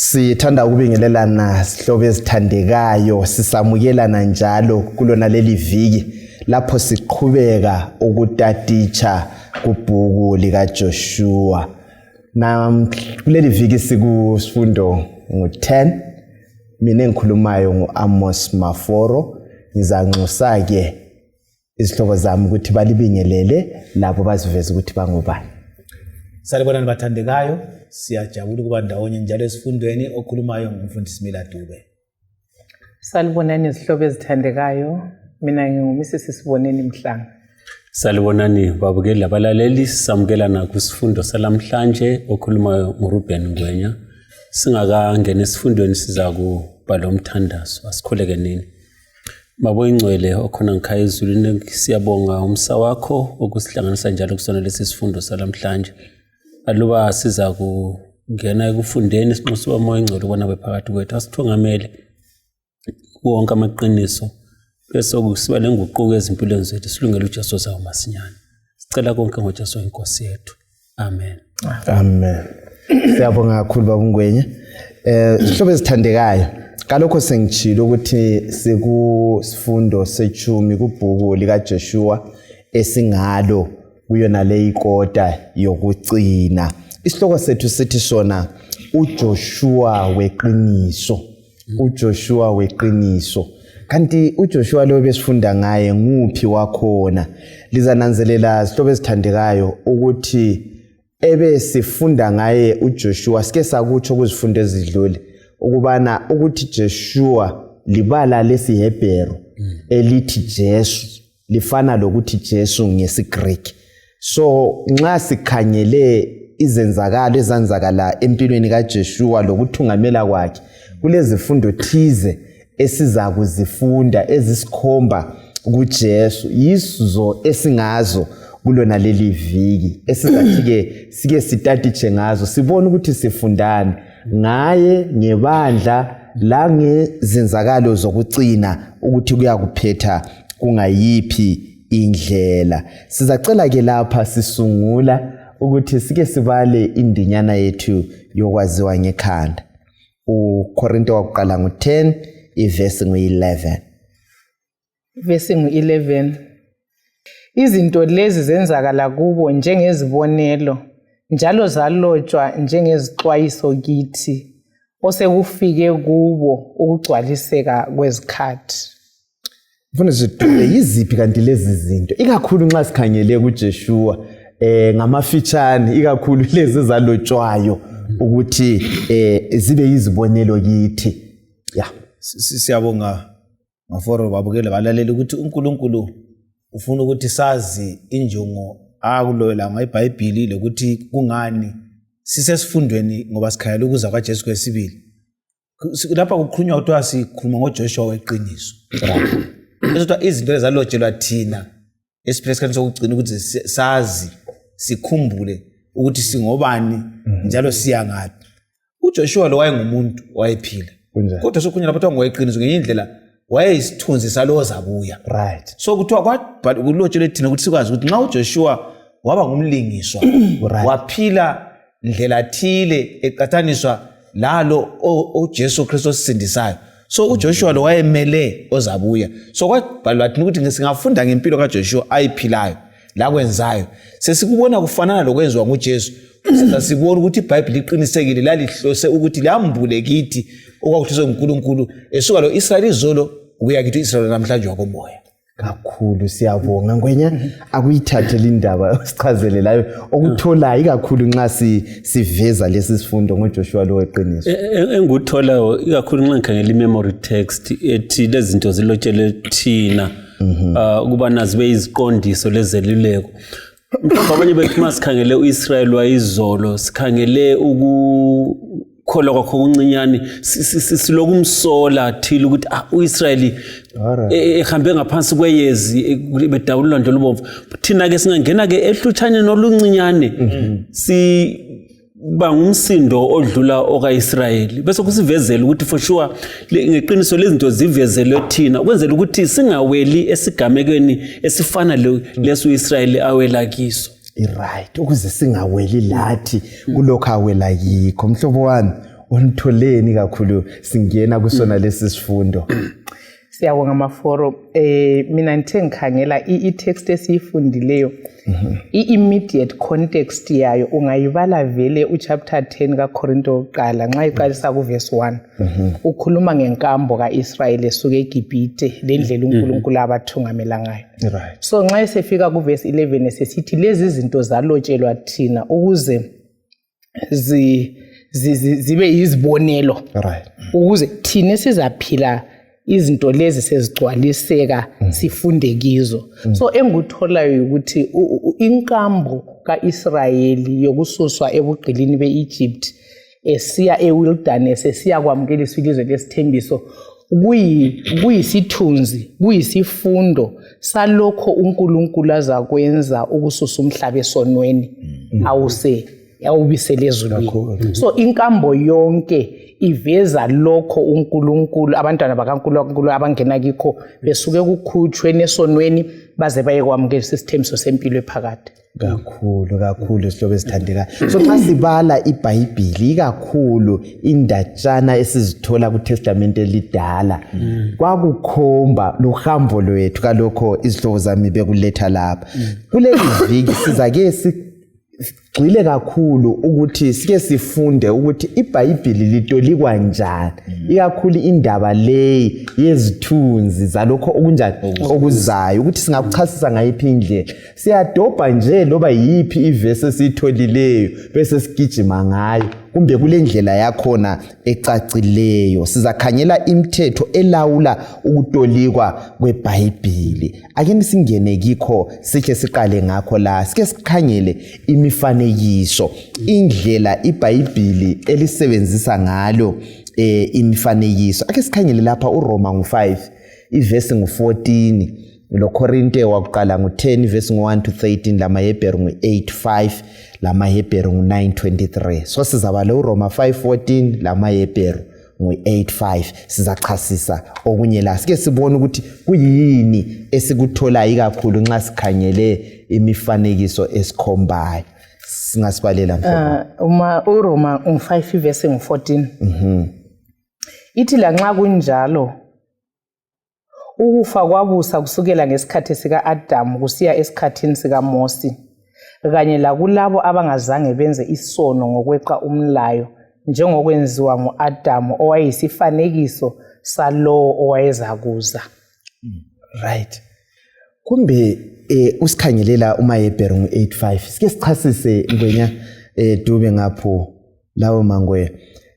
Sithanda ukubingelelana sihlobo ezithandekayo sisamukelana njalo kulona leli viki lapho siqhubeka ukutaticha kubhuku lika Joshua. Na kuleli viki sikusfundo ngo-10 mina engikhulumayo ngo-Amos Maforo ngizanxusa ke isihlobo zami ukuthi balibingelele labo baziveza ukuthi bangubani. Salibonani bathandekayo, siyajabula ukuba ndawonye njalo esifundweni okhulumayo ngumfundisi Mila Dube. Salibonani izihlobo ezithandekayo, mina nginguMrs Siboneni Mhlanga. Salibonani babukeli labalaleli, sisamukelana kwisifundo salamhlanje okhulumayo nguRuben Ngwenya. Singakangena esifundweni siza kuba lo mthandazo, asikhuleke nini. Babo ingcwele okhona ngikhaya ezulwini, siyabonga umsa wakho okusihlanganisa njalo kusona lesi sifundo salamhlanje. Aluba siza kungena ekufundeni sinxusa umoya ingcwele ubona bephakathi kwethu, asithungamele wonke amaqiniso bese kusiba lenguquko ezimpilweni zethu, silungele uJesu zawo masinyane. Sicela konke ngoJesu inkosi yethu. Amen. Amen. Siyabonga kakhulu babungwenye. Sihlobo ezithandekayo, kalokho sengitshilo ukuthi sikusfundo sechumi kubhuku lika Joshua esingalo kuyona le ikota yokucina. Isihloko sethu sithi sona uJoshua weqiniso. uJoshua weqiniso. Kanti uJoshua lo besifunda ngaye nguphi wakhona? Lizananzelela sihlobo ezithandekayo ukuthi ebe sifunda ngaye uJoshua sike sakutsho kuzifundo ezidlule ukubana ukuthi Joshua libala lesiHebheru elithi Jesu lifana lokuthi Jesu ngesiGreek. So nxa sikhangele izenzakalo ezanzakala empilweni kaJoshua lokuthungamela kwakhe kulezifundo thize esiza kuzifunda ezisikhomba kuJesu, yizo esingazo kulona leli viki esizathi ke sike sitatiche ngazo sibone ukuthi sifundani ngaye ngebandla la ngezenzakalo zokucina ukuthi kuyakuphetha kungayiphi indlela. Sizacela ke lapha sisungula ukuthi sike sibale indinyana yethu yokwaziwa ngekhanda. uKorinto wakuqala ngo-10 ivesi ngu-11. Verse ngu-11. Izinto lezi zenzakala kubo njengezibonelo njalo zalotshwa njengezixwayiso kithi osekufike kubo ukugcwaliseka kwezikhathi. Mfuna zidube yiziphi kanti lezi zinto ikakhulu nxa sikhangele kuJoshua ngamafitshane ikakhulu lezi zalotshwayo ukuthi zibe yizibonelo kithi. Siyabonga Maforo babukele balaleli ukuthi uNkulunkulu ufuna ukuthi sazi injongo akuloyela ngeBhayibheli lokuthi kungani sisesifundweni ngoba sikhayela ukuza kwaJesu kwesibili. Lapha kukhulunywa ukuthi sikhuluma ngoJoshua weqiniso. Ezodwa izinto ezalotshelwa thina esiphelesikani sokugcina ukuthi sazi sikhumbule ukuthi singobani njalo siya ngaphi. uJoshua lo wayengumuntu wayephila. Kodwa sokukhulunywa lapha ngoweqiniso ngenye indlela wayeyisithunzi salowo zabuya. Right. So kuthiwa kulotshelwe thina ukuthi sikwazi ukuthi nxa uJoshua waba ngumlingiswa waphila ndlela thile eqathaniswa lalo uJesu Kristu osindisayo. So uJoshua lo wayemele ozabuya. So kwabhalwa thina ukuthi singafunda ngempilo kaJoshua ayiphilayo la kwenzayo sesikubona kufanana lokwenziwa nguJesu. Sasibona ukuthi iBhayibheli liqinisekile lalihlose ukuthi lambule kithi okwakuthiswe uNkulunkulu esuka lo Israyeli izolo kuya kithi Israyeli namhlanje wakomoya. Kakhulu siyabonga Ngwenya akuyithathe indaba sichazelelayo okuthola ikakhulu nxa siveza lesi sifundo ngoJoshua lo weqiniso. Enguthola ikakhulu nxa ngikhangela imemory text ethi lezi zinto zilotshele thina ukuba nazibe iziqondiso lezeluleko. Mhlawumbe abanye bethu masikhangele uIsrael wayizolo sikhangele ukukholwa kwakho okuncinyane silokumsola thile ukuthi uIsrael ehambe ngaphansi kweyezi bedawulwa nje lubomvu. Thina ke singangena ke ehluthanye noluncinyane bangumsindo odlula okaIsrayeli bese kusivezela ukuthi for sure ngeqiniso lezinto zivezelwe thina ukwenzela ukuthi singaweli esigamekweni esifana leso Israyeli awela kiso. Right, ukuze singaweli lathi kulokho awela yikho. Mhlobo wami Unitholeni kakhulu singena kusona lesi sifundo? Siyabonga Maforo. Mina ngithe ngikhangela i-text esiyifundileyo. I-immediate context yayo ungayibala vele uchapter 10 kaKorinto oqala nxa iqalisa kuverse 1. Ukhuluma ngenkambo kaIsrayeli esuka eGibhite lendlela uNkulunkulu abathungamela ngayo. Right. So nxa esefika kuverse 11 esesithi lezi zinto zalotshelwa thina ukuze zibe izibonelo. Right. Ukuze thina sizaphila izinto lezi sezigcwaliseka sifunde kizo. So engikutholayo ukuthi inkambo kaIsrayeli yokususwa ebugqilini beEgypt esiya ewilderness esiya kwamukela ilizwe lesithembiso kuyisithunzi kuyisifundo salokho uNkulunkulu azakwenza ukususa umhlaba esonweni awubisele ezulwini. So inkambo yonke iveza lokho uNkulunkulu abantwana bakaNkulunkulu abangena kikho besuke kukhutshwe nesonweni baze baye kwamukela isithembiso sempilo ephakade. Kakhulu isihlobo esithandeka. So xa sibala iBhayibheli kakhulu indatshana esizithola kuTestament elidala kwakukhomba lohambo lwethu kalokho izihlobo zami bekuletha lapha. Kuleli viki sizake sigxile kakhulu ukuthi sike sifunde ukuthi iBhayibheli litolikwa njani, ikakhulu indaba le yezithunzi zalokho okunjani okuzayo ukuthi singakuchasisa ngayiphi indlela. Siyadobha nje loba yipi iverse esitholileyo bese sigijima ngayo kumbe kule ndlela yakhona ecacileyo. Sizakhangela imithetho elawula ukutolikwa kweBhayibheli. Ake singene kikho sike siqale ngakho la sike sikhangele imifanekiso, indlela iBhayibheli elisebenzisa ngalo imifanekiso. Ake sikhangele lapha uRoma 5 iverse 14, loKorinte wakuqala 10 verse 1 to 13, lamaHebheru 8:5, lamaHebheru 9:23. So sizabala uRoma 5:14 lamaHebheru 8:5 sizachasisa okunye la sike sibone ukuthi kuyini esikuthola ikakhulu nxa sikhangele imifanekiso esikhombayo. Singasibalela mfowethu. uRoma 5 verse 14. Ithi la nxa kunjalo ukufa kwabusa kusukela ngesikhathi sika-Adamu kusiya esikhathini sikaMose kanye lakulabo abangazange benze isono ngokweqa umlayo njengokwenziwa ngu-Adamu owayisifanekiso salowo owayezakuza. Right. Kumbe usikhangelela umaHebheru 8:5 sike sichasise ngwenya Dube ngapho lawo mangwe.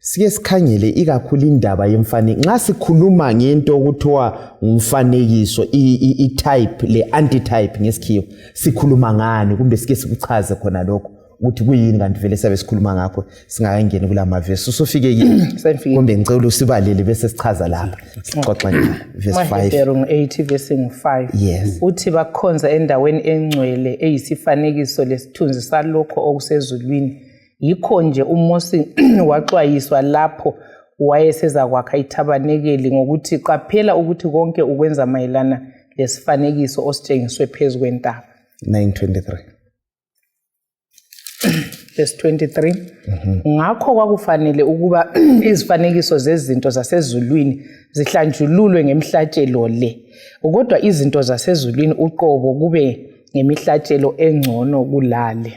Sike sikhangele ikakhulu indaba yemfanekiso. Nxa sikhuluma ngento okuthiwa umfanekiso i-type le antitype ngesikhiwo sikhuluma ngani kumbe sike sikuchaze khona lokho ukuthi kuyini kanti vele sabe sikhuluma ngakho singakangeni kulamavesi. Usufike yini? Kumbe ngicela usibalele bese sichaza lapha. Sixoxa verse 5. Mahebheru 8 verse 5. Yes. Uthi bakhonza endaweni engcwele eyisifanekiso lesithunzi salokho okusezulwini. Yikho nje uMose waxwayiswa lapho wayeseza kwakha ithabanekeli ngokuthi qaphela ukuthi konke ukwenza mayelana lesifanekiso ositshengiswe phezu kwentaba. 9:23. Verse 23. Ngakho kwakufanele ukuba izifanekiso zezinto zasezulwini zihlanjululwe ngemhlatshelo le. Kodwa izinto zasezulwini uqobo kube ngemihlatshelo engcono kulale.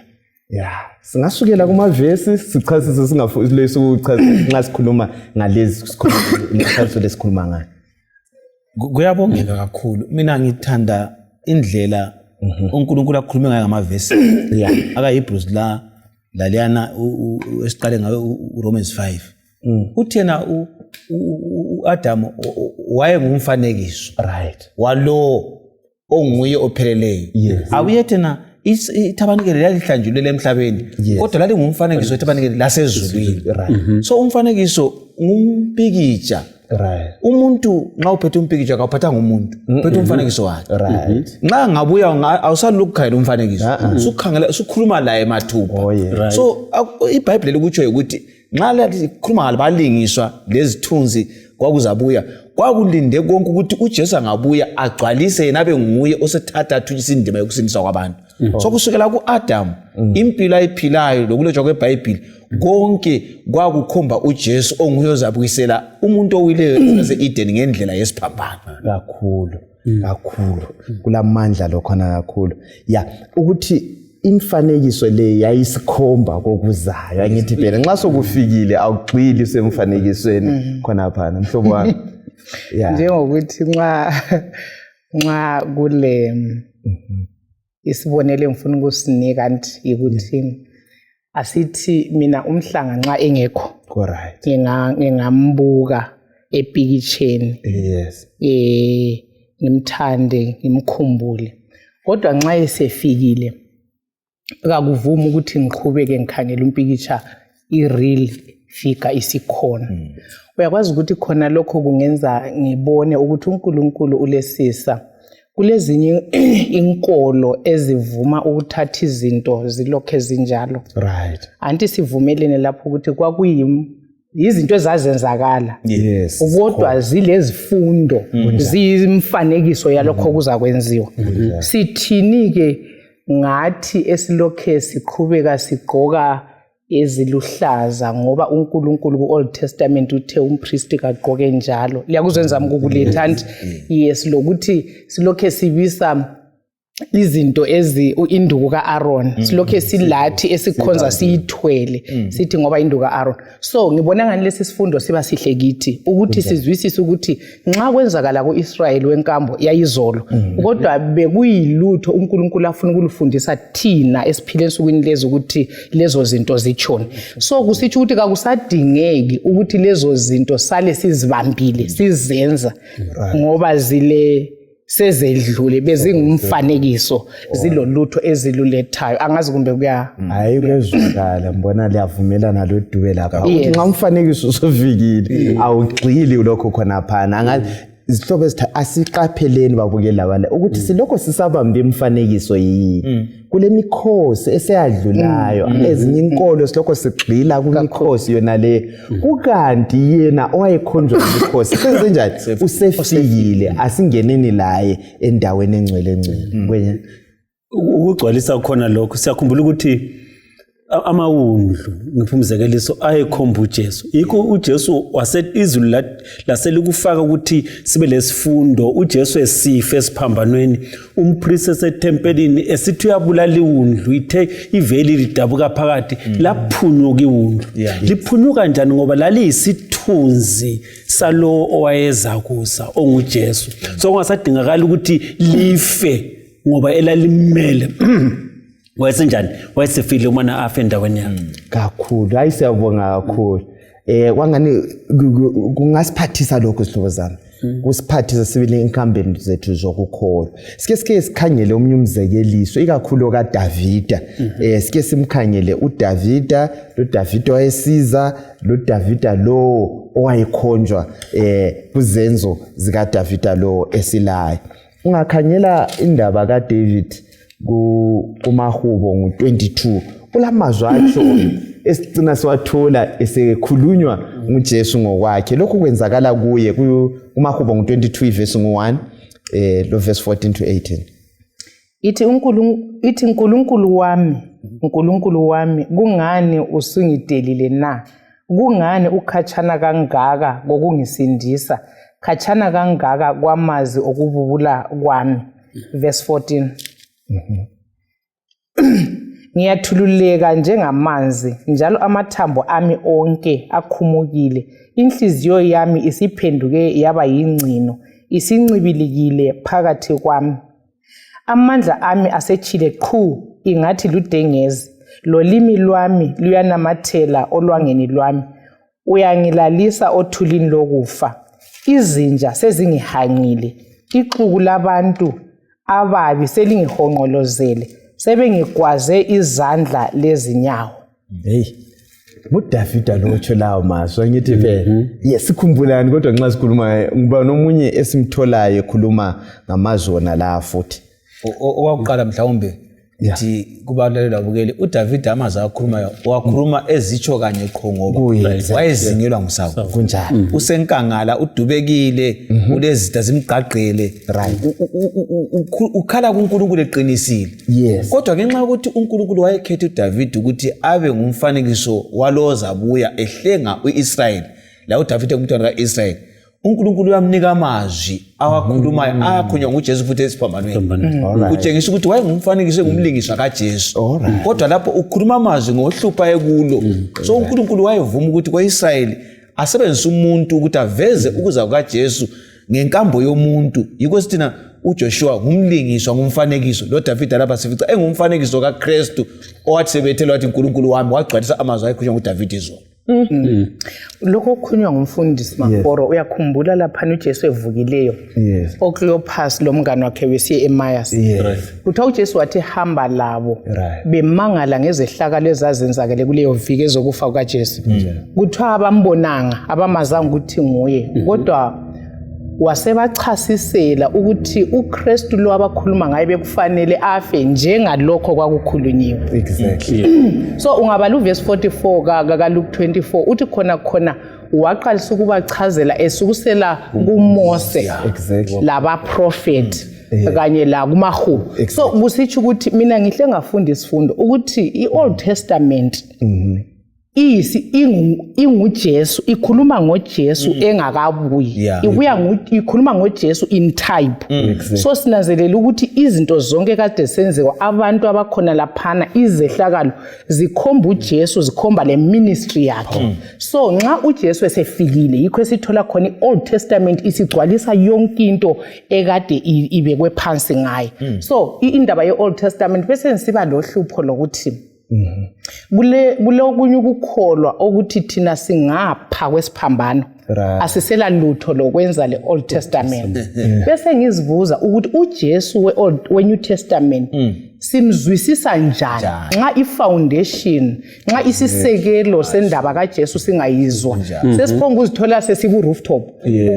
Yeah, singasukela kumavesi sichasise singafuni ukuchasisa nxa sikhuluma ngalezi sikhuluma lesikhuluma ngani. Kuyabongeka kakhulu. Mina ngithanda indlela uNkulunkulu akhuluma ngayo ngamavesi. Yeah. AkaHebrews laliyana esiqale ngayo uRomans 5. Uthi yena uAdam wayengumfanekiso. Right. Walo onguye opheleleyo. Yes. Awuyethena ithabanikeli lalihlanjulele emhlabeni kodwa lali ngumfanekiso ithabanikeli lasezulwini. Right. So umfanekiso ngumpikitsha. Right. Umuntu nxa uphethe umpikitsha akaphatha ngumuntu uphethe umfanekiso wakhe. Right. Nxa ngabuya awusalokhu khayela umfanekiso sukhangela sukhuluma laye mathupha. Right. So iBhayibheli likutsho ukuthi nxa likhuluma ngalabalingiswa lezithunzi kwakuzabuya kwakulinde konke ukuthi uJesu angabuya agcwalise yena abe nguye osethatha athulisa indima yokusindiswa kwabantu. So kusukela kuAdam impilo ayiphilayo lokulotshwa kweBhayibheli konke kwakukhomba uJesu onguye ozabuyisela umuntu owileyo ase-Eden ngendlela yesiphambano. Kakhulu kulamandla lokhona kakhulu ya ukuthi imfanekiso le yayisikhomba kokuzayo angithi phela nxa sokufikile awugxili usemfanekisweni khona phana mhlobo wami ya njengokuthi nxa kule isibonele ngifuna ukusinika nti ukuthi asithi mina umhlanga nxa engekho correct ngingambuka epikitsheni yes ngimthande ngimkhumbule kodwa nxa esefikile akuvumi ukuthi ngiqhubeke ngikhangela umpikitsha i-real figure isikhona. Uyakwazi ukuthi khona lokho kungenza ngibone ukuthi uNkulunkulu ulesisa kulezinye inkolo ezivuma ukuthatha izinto zilokho ezinjalo. Right. Anti sivumelene lapho ukuthi izinto ezazenzakala. Yes. Kodwa zilezifundo zimfanekiso yalokho kuzakwenziwa. Sithini ke ngathi esilokhe siqhubeka sigqoka eziluhlaza ngoba uNkulunkulu ku-Old Testament uthe umpriest kagqoke njalo. Liyakuzwenza ukukuletha nti yes lokuthi silokhe sibisa izinto induku ka-Aaron silokhe silathi esikhonza siyithwele sithi ngoba induku ka-Aaron. So ngibona ngani lesi sifundo siba sihle kithi ukuthi sizwisise ukuthi nxa kwenzakala ku-Israyeli wenkambo yayizolo kodwa bekuyilutho uNkulunkulu afuna ukulufundisa thina esiphile ensukwini lezi ukuthi lezo zinto zichone. So kusitsho ukuthi kakusadingeki ukuthi lezo zinto sale sizibambile sizenza ngoba sezedlule bezingumfanekiso zilolutho ezilulethayo angazi kumbe kuya hayi kwezwakala mbona liyavumelana loDube lapha nxa umfanekiso usofikile awugxili lokho khona phana angazi izihlobo ezitha asiqapheleni babukeli labala ukuthi silokho sisabambe imfanekiso yini kule mikhosi eseyadlulayo ezinye inkolo silokho sigxila kumikhosi yona le kukanti yena owayekhonjwa imikhosi senze njani usefikile asingeneni laye endaweni engcwele ngcwele ukugcwalisa khona lokho siyakhumbula ukuthi amawundlu ngiphumzekeliso ayekhomba uJesu yikho uJesu izulu laselikufaka ukuthi sibe lesifundo uJesu esife esiphambanweni umpriest esethempelini esithi uyabulala iwundlu ithe iveli lidabuka phakathi laphunyuka iwundlu liphunyuka kanjani ngoba laliyisithunzi salo owayeza kusa onguJesu so kungasadingakala ukuthi life ngoba elalimele wayesenjani wayesefile umana afa endaweni yakhe kakhulu hayi siyabonga kakhulu kwangani kungasiphathisa lokho sihlobo zami kusiphathisa sibile incumbent zethu zokukholwa sike sikhangele omnye umzekeliso ikakhulu kaDavida sike simkhangele uDavida loDavida wayesiza loDavida lo owayekhonjwa kuzenzo zikaDavida lo esilayo ungakhangela indaba kaDavid kumahubo ngo22 kulamazwi atsho esicina siwathola esekhulunywa nguJesu ngokwakhe lokho kwenzakala kuye kumahubo ngo22 verse 1 lo verse 14 to 18 ithi uNkulunkulu wami kungani usungidelile na kungani ukhatshana kangaka ngokungisindisa khatshana kangaka kwamazi okububula kwami verse 14 Ngiyathululeka njengamanzi njalo amathambo ami onke akhumukile inhliziyo yami isiphenduke yaba yingcino isincibilikile phakathi kwami amandla ami asechile qhu ingathi ludengezi lolimi lwami luyanamathela olwangeni lwami uyangilalisa othulini lokufa izinja sezingihangile ixuku labantu ababi selingihonqolozele sebengigwaze izandla lezinyawo hey uDavida lotsho lawo mazwi ngithi phela yesikhumbulani kodwa nxa sikhuluma ngiba nomunye esimtholayo ekhuluma ngamazwi ona la futhi owakuqala mhlawumbe ukuthi kubalulekile babukele uDavid amazi akhulumayo wakhuluma ezitsho kanye qho ngoba wayezingelwa ngusako kunjani usenkangala udubekile ulezitha zimgqagqele ukhala kuNkulunkulu eqinisile kodwa ngenxa ukuthi uNkulunkulu wayekhethe uDavid ukuthi abe ngumfanekiso waloza buya ehlenga uIsrael la uDavid umntwana kaIsrael uNkulunkulu uyamnika amazwi awakhulumayo akhunywa nguJesu futhi esiphambanweni kutshengisa ukuthi wayengumfanekiso engumlingiswa kaJesu kodwa lapho ukhuluma amazwi ngohlupha ekulo so uNkulunkulu wayevuma ukuthi kwaIsrael asebenzise umuntu ukuthi aveze ukuza kukaJesu ngenkambo yomuntu yiko sithina uJoshua ngumlingiswa ngumfanekiso lo David lapha sifica engumfanekiso kaKristu owathi sebethelwa wathi uNkulunkulu wami wagcwalisa amazwi ayekhunywa nguDavid izolo lokho okukhulunywa ngumfundisi Maforo uyakhumbula lapha uJesu evukileyo oCleopas lo mngane wakhe wesiye eMayas kuthiwa uJesu wathi hamba labo bemangala ngezehlakalo ezazenzakele kuleyo viki ezokufa kukaJesu kuthiwa abambonanga abamazanga ukuthi nguye kodwa wasebachasisela ukuthi uKristu lo abakhuluma ngaye bekufanele afe njengalokho kwakukhulunyiwe so ungabala uverse 44 kaLuke 24 uthi khona waqalisa ukubachazela esukusela kuMose laba prophet kanye la kumahubo so kusitsho ukuthi mina ngihle ngafunda isifundo ukuthi iOld Testament inguJesu ikhuluma ngoJesu engakabuyi ikhuluma ngoJesu in type so sinanzelela ukuthi izinto zonke kade senziwa abantu abakhona laphana izehlakalo zikhomba uJesu zikhomba le ministry yakhe so nxa uJesu esefikile yikho esithola khona iOld Testament isigcwalisa yonke into ekade ibekwe phansi ngaye so indaba yeOld Testament bese siba lohlupho lokuthi kule okunye ukukholwa ukuthi thina singapha kwesiphambano asisela lutho lokwenza le Old Testament bese ngizibuza ukuthi uJesu weNew Testament simzwisisa njani nxa ifoundation nxa isisekelo sendaba kaJesu singayizwa sesiphonga uzithola sesiku rooftop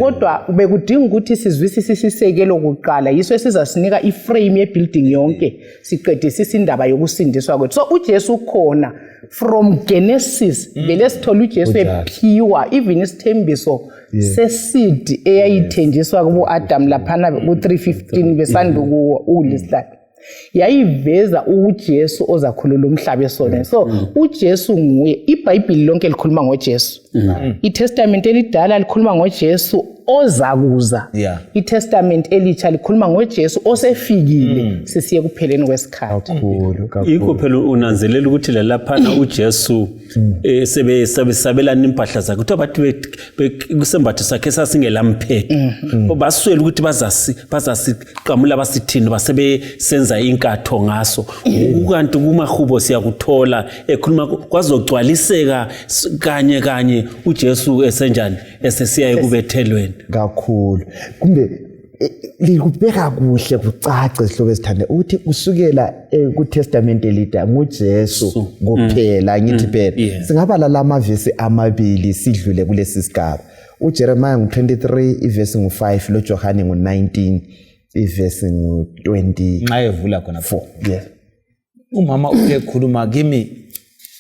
kodwa bekudinga ukuthi sizwisise isisekelo kuqala yiso esizasinika iframe yebuilding yonke siqedisisa indaba yokusindiswa kwethu so uJesu ukhona from Genesis vele sithola uJesu ephiwa even isithembiso seseed eyayithenjiswa kubo Adam laphana ku3:15 besanduku uLisla yayiveza uJesu ozakhulula umhlaba esona so uJesu nguye iBhayibheli lonke likhuluma ngoJesu iTestament elidala likhuluma ngoJesu ozakuza iTestament elitsha likhuluma ngoJesu osefikile sisiye kupheleni kwesikhathi yikho phela unanzelela ukuthi laphana uJesu sebesabelana impahla zakhe kuthiwa bathi kusembatho sakhe sasingelamphetho baswele ukuthi bazasiqamula basithini basebesenza inkatho ngaso ukanti kumahubo siyakuthola ekhuluma kwazogcwaliseka kanye uJesu esenjani esesiya ekubethelweni kakhulu kumbe likubeka kuhle kucace sihlobo esithande ukuthi kusukela kuTestament elida nguJesu kuphela ngithi phela singabala lamavesi amabili sidlule kulesi sigaba uJeremiah ngu23 ivesi ngu5 loJohane ngu19 ivesi ngu20 nxa evula khona 4 umama uyekhuluma kimi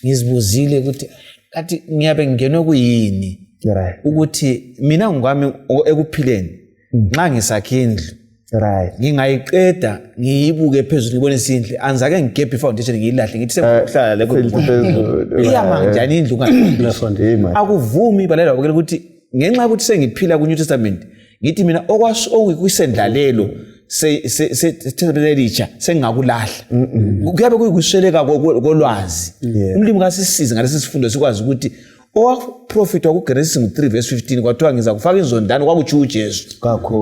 ngizibuzile ukuthi kathi ngiyabe ngenwe kuyini ukuthi mina ngokwami ekuphileni nxa ngisakhindlu ngingayiqeda ngiyibuke phezulu ngibone isindle anzake ngigebhe ifoundation ngiyilahle ngithi sekuhlala lekho iyama njani indlu akuvumi balela bakela ukuthi ngenxa ukuthi sengiphila kuNew Testament ngithi mina okuyisendlalelo se sengakulahla kuyabe kuyikusweleka kolwazi umlimi kasisiza ngalesi sifundo sikwazi ukuthi owaprofit wakuGenesis 3:15 kwathiwa ngiza kufaka inzondano kwakutsho uJesu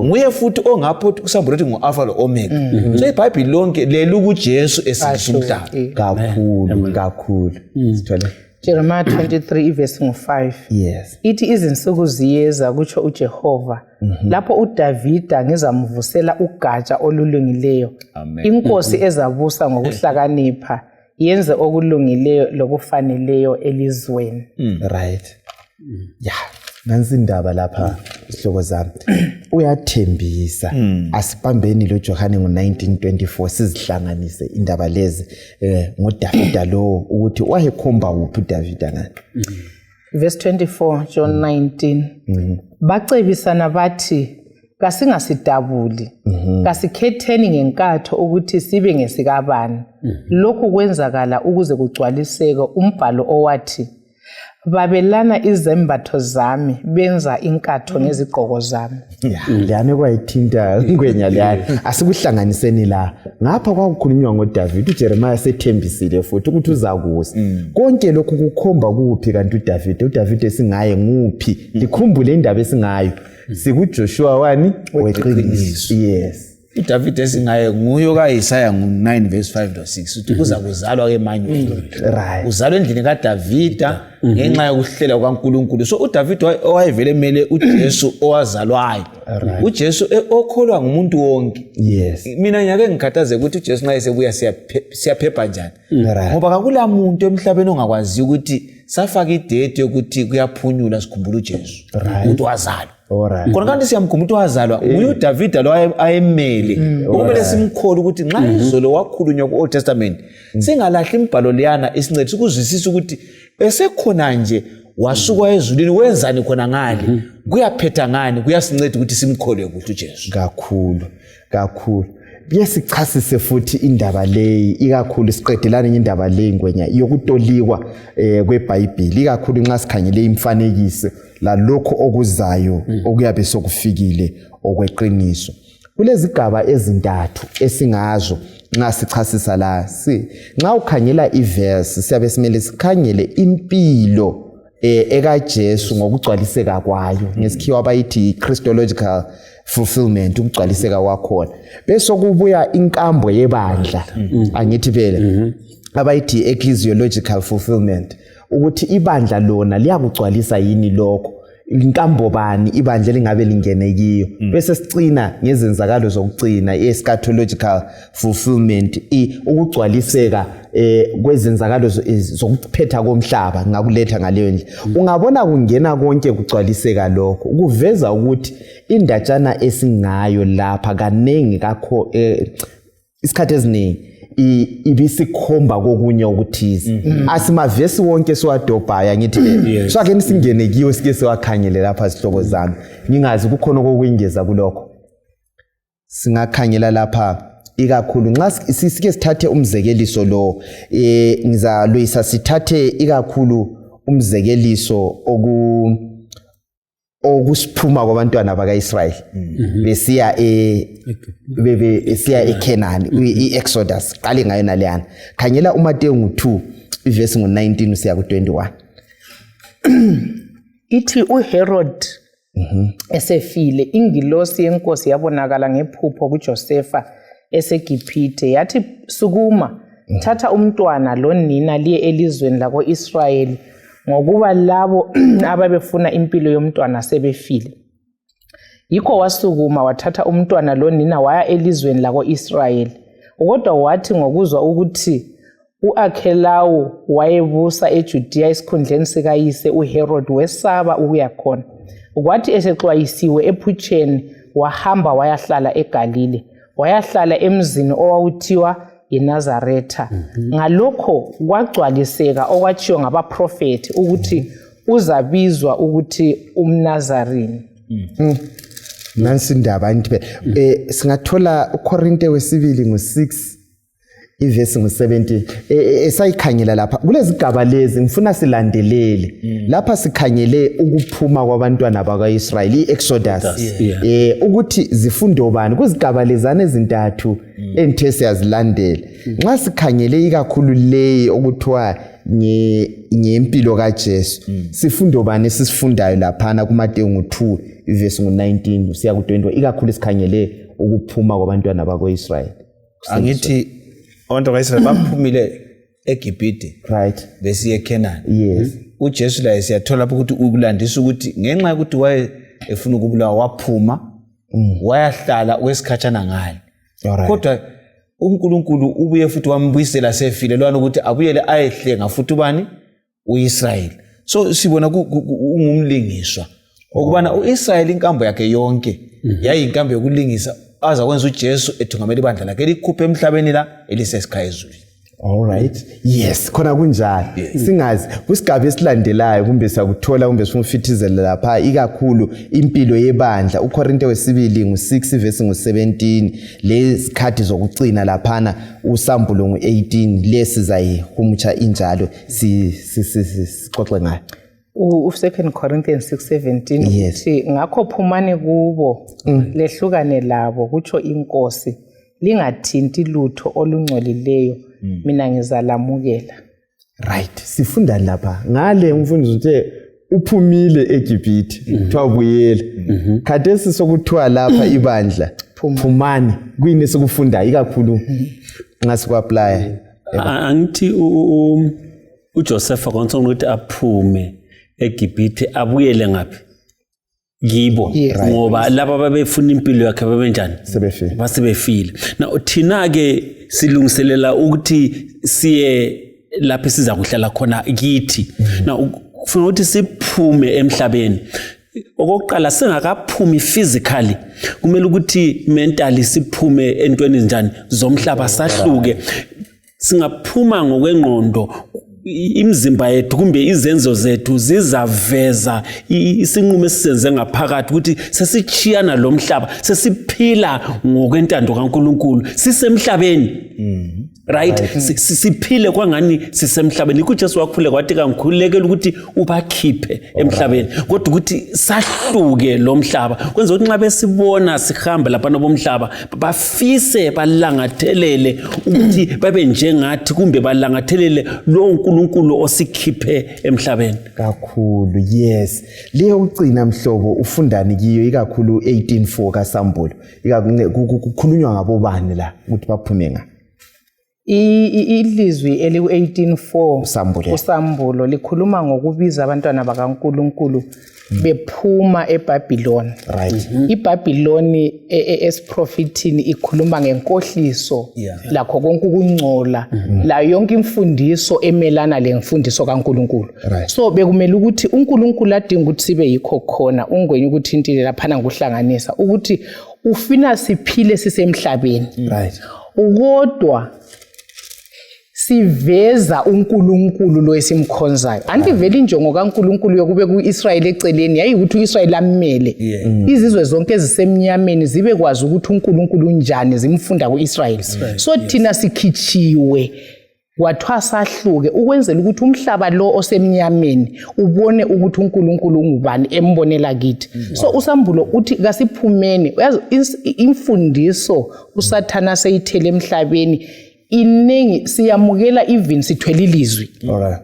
nguye futhi ongapho kusambule ukuthi nguAlpha loOmega so iBhayibheli lonke lelu kuJesu esisumhlaba kakhulu sithole Jeremiah 23 verse 5 ithi izinsuku ziyeza kutsho uJehova lapho uDavida ngizamvusela ugatsha olulungileyo inkosi ezabusa ngokuhlakanipha yenze okulungileyo lokufaneleyo elizweni nansi indaba lapha isihloko zami uyathembisa asibambeni lo Johane ngo1924 sizihlanganise indaba lezi ngoDavida lo ukuthi wayekhomba uphi uDavida ngani verse 24 John 19 bacebisana bathi kasingasidabuli kasikhetheni ngenkatho ukuthi sibe ngesikabani lokhu kwenzakala ukuze kugcwaliseke umbhalo owathi babelana izembatho zami benza inkatho ngezigqoko zami leyana kwayithinta ngwenya leyana asikuhlanganiseni la ngapha kwakukhulunywa ngoDavid uJeremiah sethembisile futhi ukuthi uzakuza konke lokhu kukhomba kuphi kanti uDavid esingaye nguphi likhumbule indaba esingayo sikuJoshua wani weqiniso yes uDavid esingaye nguyo kaIsaya ngo9 verse 5 to 6 uthi kuza kuzalwa keManuel right uzalwa endlini kaDavida ngenxa yokuhlela kwaNkulunkulu so uDavid owayevele emele uJesu owazalwayo uJesu okholwa ngumuntu wonke yes mina nyake ngikhathaze ukuthi uJesu nxa esebuya siyaphepha njani right ngoba akula muntu emhlabeni ongakwazi ukuthi safaka idate yokuthi kuyaphunyula sikhumbula uJesu umuntu wazalwa alright khona kanti siyamkhumbuza wazalwa nguye uDavid lo ayemele okumele simkhole ukuthi nxa izolo wakhulunywa ku Old Testament singalahli imbhalo liyana esincedisa ukuzwisisa ukuthi esekhona nje wasuka ezulwini wenzani khona ngale kuyaphetha ngani kuyasinceda ukuthi simkhole ukuthi uJesu kakhulu biyasichasise futhi indaba leyi ikakhulu siqedelana indaba leyi ngwenya yokutolikwa kweBhayibheli ikakhulu nxa sikhangele imfanekiso la lokho okuzayo okuyabe sokufikile okweqiniso kulezigaba ezintathu esingazo nxa sichasisa la nxa ukhangela iverse siyabe simele sikhangele impilo ekaJesu ngokugcwaliseka kwayo ngesikhiwa abayithi Christological fulfillment ukugcwaliseka kwakhona bese kubuya inkambo yebandla angithi phela abayithi ecclesiological fulfillment ukuthi ibandla lona liyakugcwalisa yini lokho inkambo bani ibandla lingabe lingene kiyo bese sicina ngezenzakalo zokugcina eschatological fulfillment ukugcwaliseka kwezenzakalo zokuphetha komhlaba ngakuletha ngaleyo ndlela ungabona kungena konke kugcwaliseka lokho kuveza ukuthi indatshana esingayo lapha kanengi kakho isikhathi eziningi ibisikhomba kokunye ukuthiza asimavesi wonke siwadobhaya ngithi so ake nisingene kiyo sike siwakhangele lapha sihloko zami ngingazi kukhona okuyingeza kulokho singakhangela lapha ikakhulu nxa sike sithathe umzekeliso lo ngizalwisa sithathe ikakhulu umzekeliso okusiphuma kwabantwana bakaIsrael besiya eKenani iExodus qale ngayo naleyana khangela uMateyu 2 iverse ngo19 usiya ku21 ithi uHerod esefile ingilosi yenkosi yabonakala ngephupho kuJosefa eseGibhithe yathi sukuma thatha umntwana lonina liye elizweni lakoIsrayeli ngokuba labo ababefuna impilo yomntwana sebefile yikho wasukuma wathatha umntwana lonina waya elizweni lakoIsrayeli kodwa wathi ngokuzwa ukuthi uAkhelawu wayebusa eJudiya esikhundleni sikayise uHerod wesaba ukuya khona kwathi esexwayisiwe ephutsheni wahamba wayahlala eGalile wayahlala emzini owawuthiwa iNazaretha ngalokho kwagcwaliseka okwatshiwo ngabaprofeti ukuthi uzabizwa ukuthi umNazarini nansi indaba ngithi singathola uKorinte wesibili ngo6 iverse ngo17 esayikhangela lapha kulezigaba lezi ngifuna silandelele lapha sikhangele ukuphuma kwabantwana bakaIsrayeli iExodus ukuthi zifundo bani kuzigaba lezane ezintathu enthe siyazilandela nxa sikhangele ikakhulu leyi okuthiwa ngempilo kaJesu sifundo bani sisifundayo laphana kuMateyu 2 iverse ngo19 usiya ku20 ikakhulu sikhangele ukuphuma kwabantwana bakaIsrayeli angithi abantu bakaIsrael baphumile eGibhithe right besiye eKenani yes uJesu la siyathola lapho ukuthi ukulandisa ukuthi ngenxa yokuthi waye efuna ukubulawa waphuma wayahlala wesikhatshana ngale kodwa uNkulunkulu ubuye futhi wambuyisela sefile lwana ukuthi abuyele ayehlenga futhi ubani uIsrael so sibona ungumlingiswa okubana uIsrael inkambo yakhe yonke yayinkambo yokulingisa aza kwenza uJesu ethungamela ibandla lakhe likhuphe emhlabeni la elisesikhaya ezulwini. All right. Yes, khona kunjalo. Singazi kusigaba esilandelayo kumbe sakuthola kumbe sifufithizela lapha ikakhulu impilo yebandla uKorinte wesibili ngo6 verse ngo17 lesikhathi zokucina laphana usambulo ngo18 lesizayihumutsha injalo sixoxe ngayo. U2 Corinthians 6:17 uthi ngakho phumani kubo lehlukane labo kutsho inkosi lingathinti lutho olungcolileyo mina ngizalamukela. Right, sifunda lapha ngale umfundisi uthe uphumile eGibhithe kuthiwa buyela. Khathesi sokuthiwa lapha ibandla phumani kuyini sikufunda ikakhulu ngasikwapply. Angithi uJoseph akonsona ukuthi aphume eGibhithe abuyele ngaphi kibo ngoba laba babefuna impilo yakhe babenjani basebefile. Now thina ke silungiselela ukuthi siye lapho siza kuhlala khona kithi. Now ufuna ukuthi siphume emhlabeni okokuqala singakaphumi physically kumele ukuthi mentally siphume entweni ezinjani zomhlaba sahluke singaphuma ngokwengqondo imizimba yethu kumbe izenzo zethu zizaveza isinqumo esisenze ngaphakathi ukuthi sesichiyana lo mhlaba sesiphila ngokwentando kaNkuluNkulu sisemhlabeni. Right, siphile kwangani sisemhlabeni kuJesu wakhule kwathi kangikhulekela ukuthi ubakhiphe emhlabeni kodwa ukuthi sahluke lo mhlaba kwenza ukuthi nxa besibona sihamba lapha nobomhlaba bafise balangathelele ukuthi babe njengathi kumbe balangathelele lo uNkulunkulu osikhiphe emhlabeni kakhulu. Yes, leyo ucina mhlobo ufundani kiyo ikakhulu 18:4 kaSambulo kukhulunywa ngabobani la ukuthi baphume nga ilizwi eliku18:4 uSambulo likhuluma ngokubiza abantwana bakaNkuluNkulu bephuma eBhabhiloni. Right. iBhabhiloni esiprofithini ikhuluma ngenkohliso lakho konke ukungcola la yonke imfundiso emelana lemfundiso kaNkuluNkulu. So bekumele ukuthi uNkulunkulu adinga ukuthi sibe yikho khona ungwenye ukuthi intile laphana ngokuhlanganisa ukuthi ufina siphile sisemhlabeni. Right. Kodwa siveza uNkulunkulu lo esimkhonzayo. Anti vele injongo kaNkulunkulu yokube kuIsrael eceleni yayikuthi uIsrael amele. Izizwe zonke ezisemnyameni zibe kwazi ukuthi uNkulunkulu unjani zimfunda kuIsrael. So thina sikhichiwe kwathwa sahluke ukwenzela ukuthi umhlaba lo osemnyameni ubone ukuthi uNkulunkulu ungubani embonela kithi. So uSambulo uthi kasiphumeni uyazi imfundiso uSathana seyithele emhlabeni iningi siyamukela even sithwele ilizwi. Alright.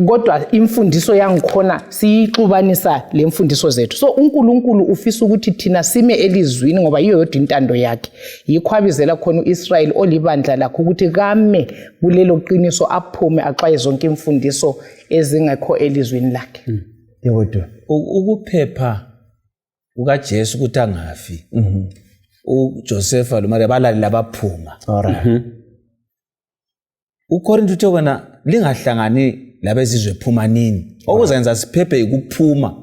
Kodwa imfundiso yangikhona siyixubanisa lemfundiso zethu. So uNkulunkulu ufisa ukuthi thina sime elizwini ngoba yiyo yodwa intando yakhe. Yikho abizela khona uIsrael olibandla lakho ukuthi kame kulelo qiniso aphume axwaye zonke imfundiso ezingekho elizwini lakhe. Yodwa ukuphepha kukaJesu ukuthi angafi. uJoseph loMaria balalila baphuma. Alright. uKorinte uthe wena lingahlangani labezizwe phuma nini okuzenza siphephe ukuphuma.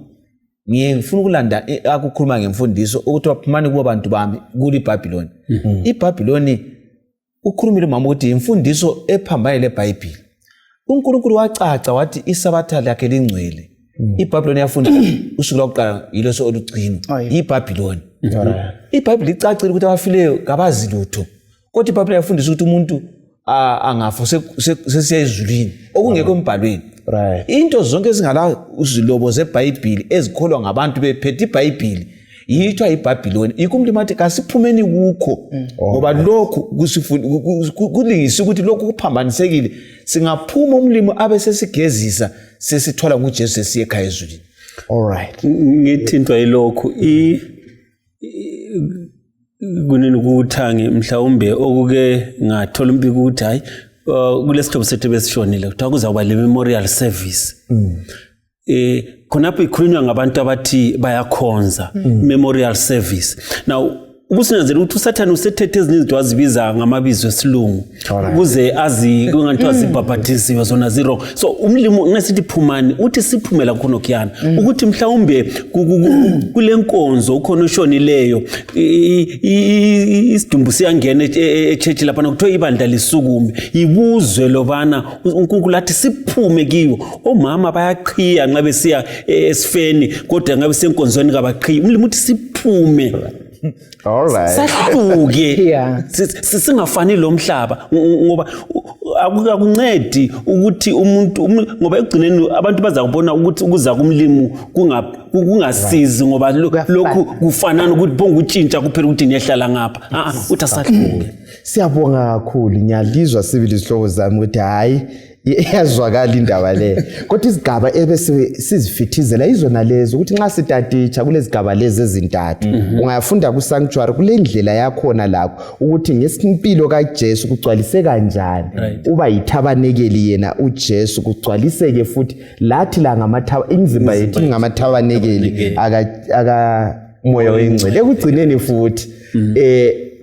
Ngifuna ukulanda akukhuluma ngemfundiso ukuthi baphumani kubo bantu bami kuli iBhabhiloni. iBhabhiloni ukhulumile mama ukuthi imfundiso ephambane leBhayibheli. uNkulunkulu wacaca wathi isabatha lakhe lingcwele. iBhabhiloni yafunda usuku lokuqala yileso olugcino iBhabhiloni. iBhayibheli icacile ukuthi abafileyo kabazi lutho. Kodwa iBhabhiloni yafundisa ukuthi umuntu angafa sesiya ezulwini okungekho embhalweni. Right. Into zonke ezingala uzilobo zeBhayibheli ezikholwa ngabantu bephethe iBhayibheli yithiwa iBhabhiloni. Ikumlimathi kasiphumeni kukho ngoba lokhu kulingisa ukuthi lokhu kuphambanisekile singaphuma umlimo abe sesigezisa sesithola nguJesu sesiye ekhaya ezulwini. All right. ngithintwa yilokhu kunini ukuthangi mhlawumbe okuke ngathola umbiko ukuthi hayi kulesithobo sethu besishonile kuthiwa kuzawuba le memorial service. Khonapho ikhulunywa ngabantu abathi bayakhonza memorial service. Now ubusinyanzela ukuthi uSathane usethethe ezinye izinto azibiza ngamabizo esilungu ukuze azi kungathiwa zibhabhatisiwe zona zero. So umlimo ngesithi phumani uthi siphumela khona okuyana ukuthi mhlawumbe kule nkonzo ukhona oshonileyo isidumbu siyangena eChurch lapha kuthiwa ibandla lisukume ibuzwe lobana uNkulunkulu athi siphume kiwo. Omama bayaqhiya nxa besiya esifeni kodwa nxa besenkonzweni kabaqhiyi. Umlimo uthi siphume. All right. Sahluke singafani lo mhlaba ngoba akuncedi ukuthi umuntu ngoba egcineni abantu baza kubona ukuthi ukuza kumlimo kungasizi ngoba lokhu kufanana ukuthi bonke utshintsha kuphela ukuthi niyahlala ngapha uthi asahluke. Siyabonga kakhulu ngiyalizwa sibili isihloko zami ukuthi hayi iyazwakala indaba le kodwa izigaba ebese sizifithizela izona lezo ukuthi nxa sitaticha kulezigaba lezi ezintathu ungayafunda ku sanctuary kule ndlela yakhona lapho ukuthi ngesimpilo kaJesu kugcwalise kanjani uba yithabanekeli yena uJesu kugcwaliseke futhi lathi la ngamathaba imizimba yethu ngamathabanekeli aka moya oyingcwele ekugcineni futhi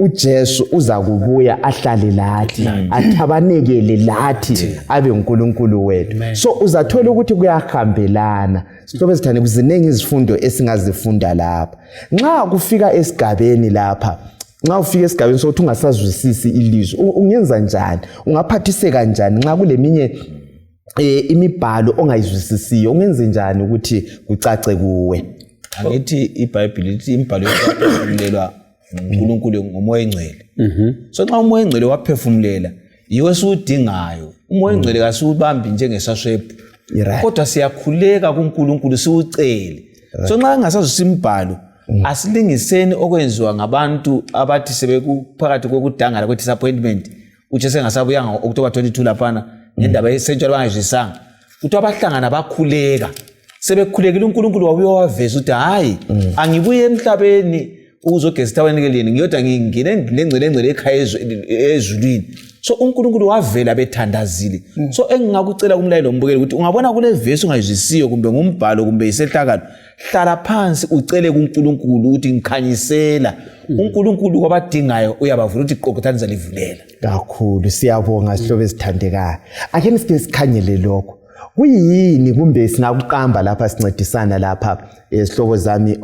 uJesu uza kubuya ahlale lathi athabanekele lathi abe uNkulunkulu wethu. So uzathola ukuthi kuyahambelana. Sizobe sithane kuzinenge izifundo esingazifunda lapha. Nxa kufika esigabeni lapha, nxa ufika esigabeni sokuthi ungasazwisisi ilizwi, ungenza njani? Ungaphathiseka kanjani nxa kuleminye imibhalo ongayizwisisiyo? Ungenze njani ukuthi kucace kuwe? Angithi iBhayibheli lithi imibhalo yokuphefumulelwa uNkulunkulu ngomoya engcwele. So nxa umoya engcwele waphefumulela yiwe usudingayo. Umoya engcwele kasubambi njengesashwebhu. Kodwa siyakhuleka kuNkulunkulu siucele. So nxa engasazwisisa imibhalo asilingiseni okwenziwa ngabantu abathi sebekuphakathi kokudangala kwe disappointment. Uthi sengasabuyanga October 22 laphana ngendaba yesentsha abangayizwisanga. Uthi abahlangana bakhuleka. Sebekhulekile uNkulunkulu wabuya waveza ukuthi hayi angibuye emhlabeni uzogeza tabanekeli ngiyoda ngingine lengcele ekhaya ezulwini. So uNkulunkulu wavela bethandazile. So engingakucela kumlayelo mbukeli ukuthi ungabona kule verse ungayizwisiyo kumbe ngumbhalo kumbe isehlakalo hlala phansi ucele kuNkulunkulu ukuthi ngikhanyisela uNkulunkulu kwabadingayo uyabavula ukuthi iqokothanisa livulela. Kakhulu siyabonga sihlobo esithandekayo. Ake nisike sikhanyele lokho. Kuyini kumbe singakuqamba lapha sincedisana lapha esihlobo zami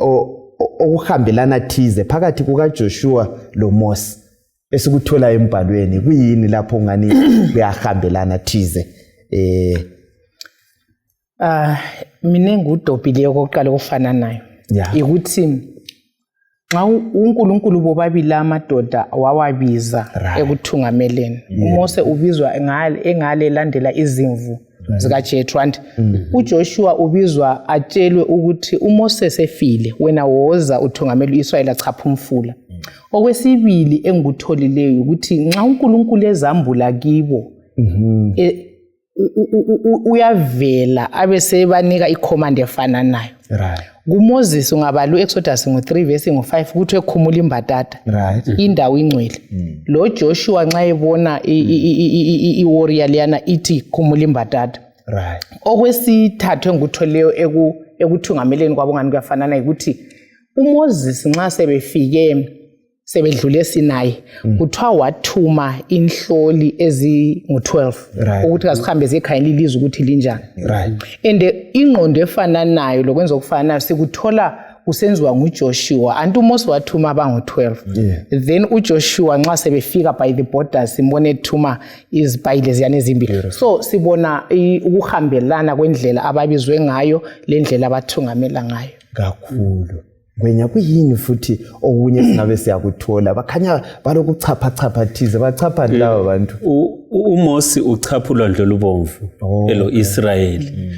okuhambelana thize phakathi kukaJoshua loMose esikuthola embhalweni kuyini lapho ngani kuyahambelana thize mina ngudobhile okokuqala okufana nayo ukuthi nxa uNkulunkulu bobabili amadoda wawabiza ekuthungameleni uMose ubizwa engale landela izimvu zikaJethro uJoshua ubizwa atshelwe ukuthi uMose sefile wena woza uthungamela uIsrayeli achapha umfula. Okwesibili engikutholileyo ukuthi nxa uNkulunkulu ezambula kibo uyavela abesebanika icommand efana nayo. kuMoses ungabala uExodus ngo3 verse ngo5 kuthi ekhumula imbatata indawo ingcwele. Lo Joshua nxa ebona iwarrior liyana ithi khumula imbatata. Okwesithathu engikutholeyo ekuthungameleni kwabo ngani kuyafanana ukuthi uMoses nxa sebefike sebedlule eSinayi kuthiwa wathuma inhloli ezingu12 ukuthi asihambe zekhaya ilizwe ukuthi linjani. And ingqondo efananayo lokwenza okufanayo sikuthola kusenziwa nguJoshua anti uMose wathuma abangu12 then uJoshua nxa sebefika by the borders simbone ethuma izibhayile ziyane ezimbili. So sibona ukuhambelana kwendlela ababizwe ngayo lendlela abathungamela ngayo kakhulu. Kwenya kuyini futhi okunye singabe siyakuthola bakhanya balokuchapha thize bachapha lawo bantu. uMose uchapha ulwandle lubomvu elo Israeli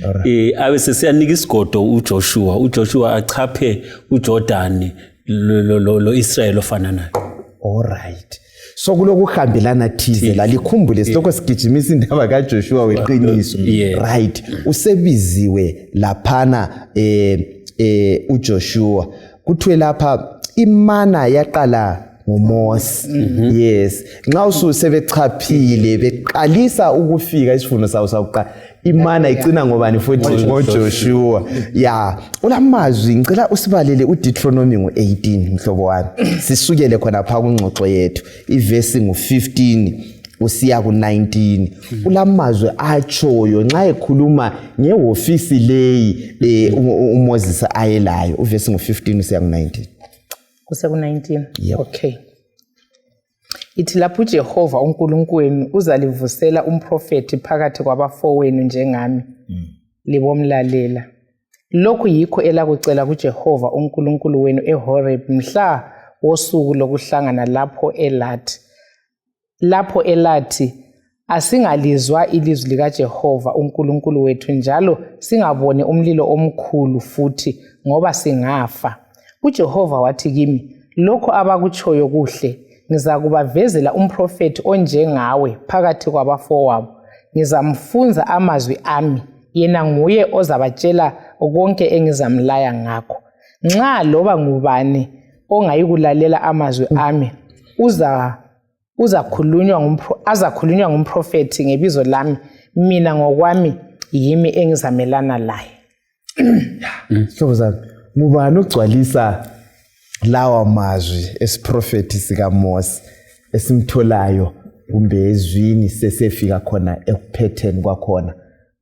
abese siyanika isigodo uJoshua achaphe uJordan lo Israeli ofana naye. All right. So kulokuhambelana thize la likhumbule siloko sigijimisa indaba kaJoshua weqiniso. Right. Usebiziwe laphana uJoshua kuthiwe lapha imana yaqala ngoMose. Yes, nxa ususebechaphile beqalisa ukufika isifundo sawo sakuqala imana igcina ngobani futhi ngoJoshua. Ya, ulamazwi ngicela usibalele uDeuteronomy ngo18 mhlobo wami. Sisukele khona pha kungxoxo yethu iverse ngo15 usiya ku19. Ulamazwi atshoyo nxa ekhuluma ngehofisi leyi uMoses ayelayo uverse ngo15 usiya ku19. Kuse ku19. Yep. Okay. Ithi lapho uJehova uNkulunkulu wenu uzalivusela umprofeti phakathi kwabafowenu njengami. Libomlalela. Lokhu yikho elakucela kuJehova uNkulunkulu wenu eHoreb mhla wosuku lokuhlangana lapho elathi asingalizwa ilizwi likaJehova uNkulunkulu wethu njalo singabone umlilo omkhulu futhi ngoba singafa. uJehova wathi kimi, lokho abakutshoyo kuhle, ngizakubavezela umprofeti onjengawe phakathi kwabafowabo. Ngizamfunza amazwi ami, yena nguye ozabatshela konke engizamlaya ngakho. Nxa loba ngubani ongayikulalela amazwi ami, azakhulunywa ngumprofeti ngebizo lami, mina ngokwami yimi engizamelana laye. Hlobo zami, ngubani ogcwalisa lawa mazwi esiprofeti sikaMose esimtholayo kumbe ezwini sesefika khona ekuphetheni kwakhona?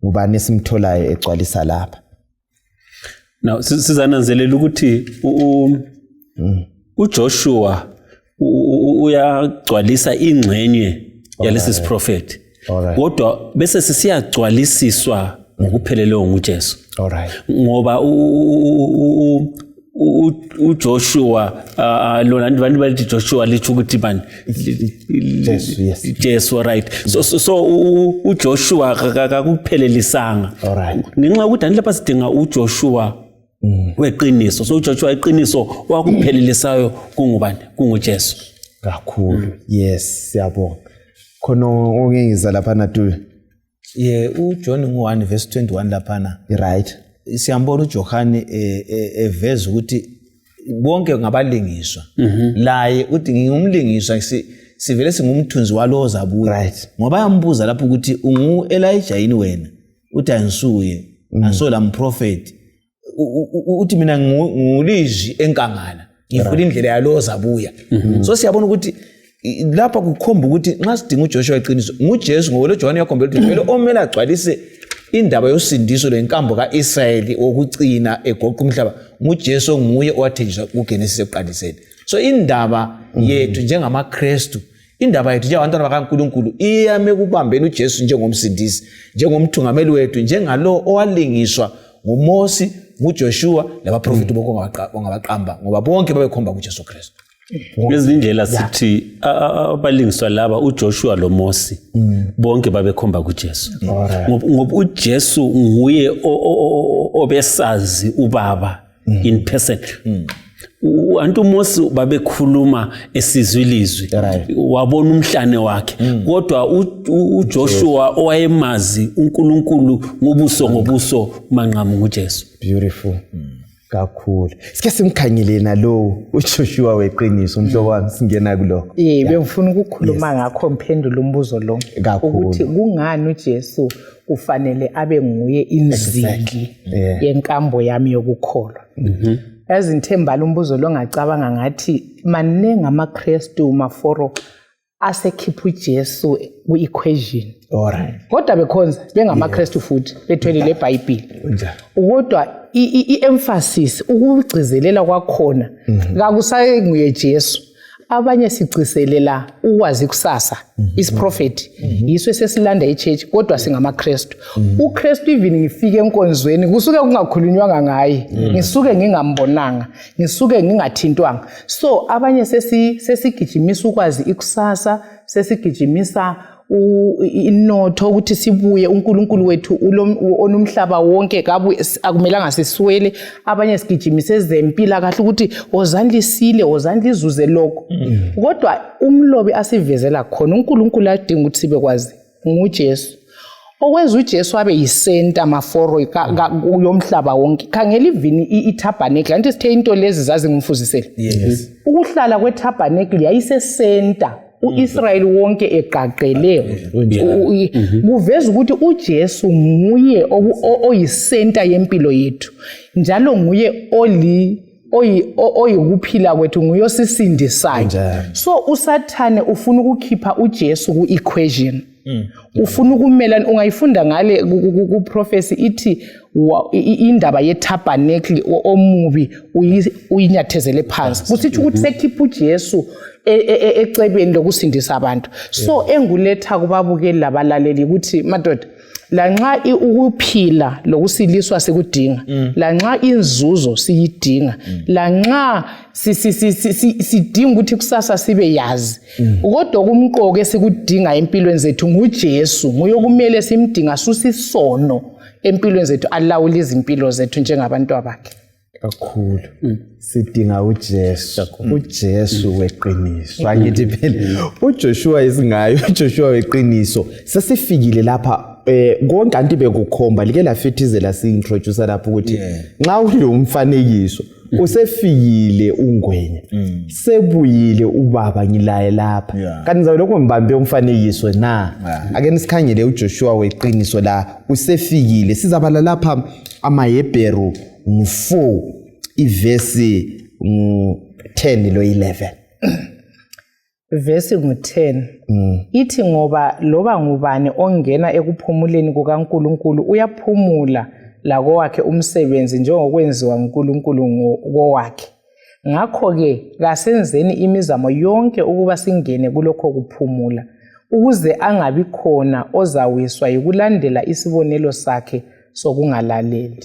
Ngubani esimtholayo egcwalisa lapha? Now sizananzelela ukuthi uJoshua uyagcwalisa ingxenye yalesi siprofeti. Kodwa bese sisiyagcwalisiswa ngokupheleleyo nguJesu. Alright. Ngoba uJoshua lona abantu bathi Joshua lithi ukuthi bani Jesu, right. So uJoshua akakuphelelisanga. Alright. Ngenxa ukuthi lapha sidinga uJoshua weqiniso. So uJoshua iqiniso wakuphelelisayo kungubani? KunguJesu. Kakhulu. Yes, siyabonga. Khona ongengiza lapha naTu. uJohn 1 verse 21 laphana. Right. Siyambona uJohane eveza ukuthi bonke ngabalingiswa. Laye uthi ngingumlingiswa sivele singumthunzi walo ozabuya. Right. Ngoba yambuza lapho ukuthi ungu Elijah yini wena? Uthi angisuye. Angisola umprofeti. Uthi mina ngulizwi enkangala. Ngifuna indlela yalo ozabuya. So siyabona ukuthi lapha kukhomba ukuthi nxa sidinga uJoshua eqiniso nguJesu ngoba loJohane yakhombela ukuthi vele omela agcwalise indaba yosindiso lenkambo kaIsrayeli okugcina egoqa umhlaba nguJesu nguye owathenjiswa kuGenesis ekuqaliseni. So indaba yethu njengamaKristu, indaba yethu njengabantwana bakaNkulunkulu iyame kubambeni uJesu njengomsindisi, njengomthungameli wethu, njengalo owalingiswa nguMose, nguJoshua labaprofeti bongabaqamba ngoba bonke babekhomba kuJesu Kristu. Ngezindlela sithi abalingiswa laba uJoshua loMose bonke babekhomba kuJesu. Ngoba uJesu nguye obesazi uBaba in person. Antu Mose babekhuluma esizwilizwi wabona umhlane wakhe, kodwa uJoshua owayemazi uNkulunkulu ngobuso manqamu nguJesu. Beautiful. Kakhulu. Sike simkhangele nalo uJoshua weqiniso umhlobo wami singena kuloko. Bengifuna ukukhuluma ngakho mphendula umbuzo lo ukuthi kungani uJesu kufanele abe nguye inziki yenkambo yami yokukholwa. Yazithembala umbuzo lo ngacabanga ngathi manenga amaKristu maforo asekhipha uJesu ku-equation. Alright. Kodwa bekhonza bengamaKristu futhi bethwele leBhayibheli. Kodwa i-emphasis ukugcizelela kwakhona kakusaye nguye Jesu. Abanye sigcizelela ukwazi kusasa isiprofeti yiso sesilanda ichurch kodwa singamaKristu. uKristu even ngifike enkonzweni kusuke kungakhulunywanga ngaye, ngisuke ngingambonanga, ngisuke ngingathintwanga. So abanye sesigijimisa ukwazi ikusasa, sesigijimisa inotho ukuthi sibuye uNkulunkulu wethu onomhlaba wonke akumelanga siswele. Abanye sigijimise ezempila kahle ukuthi ozandlisile ozandlizuze lokho. Kodwa umlobi asivezela khona uNkulunkulu adinga ukuthi sibe kwazi nguJesu. okwenza uJesu abe yisenta maforo yomhlaba wonke. Khangela ivini itabernacle anti sithe into lezi zazi ngimfuzisele. Yes. Ukuhlala kwetabernacle yayisesenta uIsrael wonke eqaqele. Kuveza ukuthi uJesu nguye oyisenta yempilo yethu. Njalo nguye oyikuphila kwethu nguyosisindisayo. So uSathane ufuna ukukhipha uJesu ku-equation. Ufuna ukumelana ungayifunda ngale ku prophecy ithi indaba yetabernacle omubi uyinyathezele phansi. Kusithi ukuthi sekhipha uJesu ecebeni lokusindisa abantu. So enguletha kubabukeli labalaleli ukuthi madoda lanxa ukuphila lokusiliswa sikudinga, lanxa inzuzo siyidinga, lanxa sidinga ukuthi kusasa sibe yazi. Kodwa kumqoko esikudinga empilweni zethu nguJesu, nguye okumele simdinga susisono empilweni zethu alawula izimpilo zethu njengabantu abakhe. Kakhulu. Sidinga uJesu. uJesu weqiniso. Angithi phela uJoshua isingayo uJoshua weqiniso. Sesifikile lapha konke anti bekukhomba like lafethizela si-introduce lapho ukuthi nxa ulo umfanekiso usefikile uNgwenya sebuyile ubaba ngilaye lapha kanti ngizabe lokho ngibambe umfanekiso na ake nisikhangele uJoshua weqiniso la usefikile sizabala lapha amaHebheru 4 ivesi 10 lo 11 Verse ngu-10 ithi ngoba loba ngubani ongena ekuphumuleni kukaNkulunkulu uyaphumula lakowakhe umsebenzi njengokwenziwa uNkulunkulu ngowakhe. Ngakho-ke kasenzeni imizamo yonke ukuba singene kulokho kuphumula ukuze angabi khona ozawiswa yikulandela isibonelo sakhe sokungalaleli.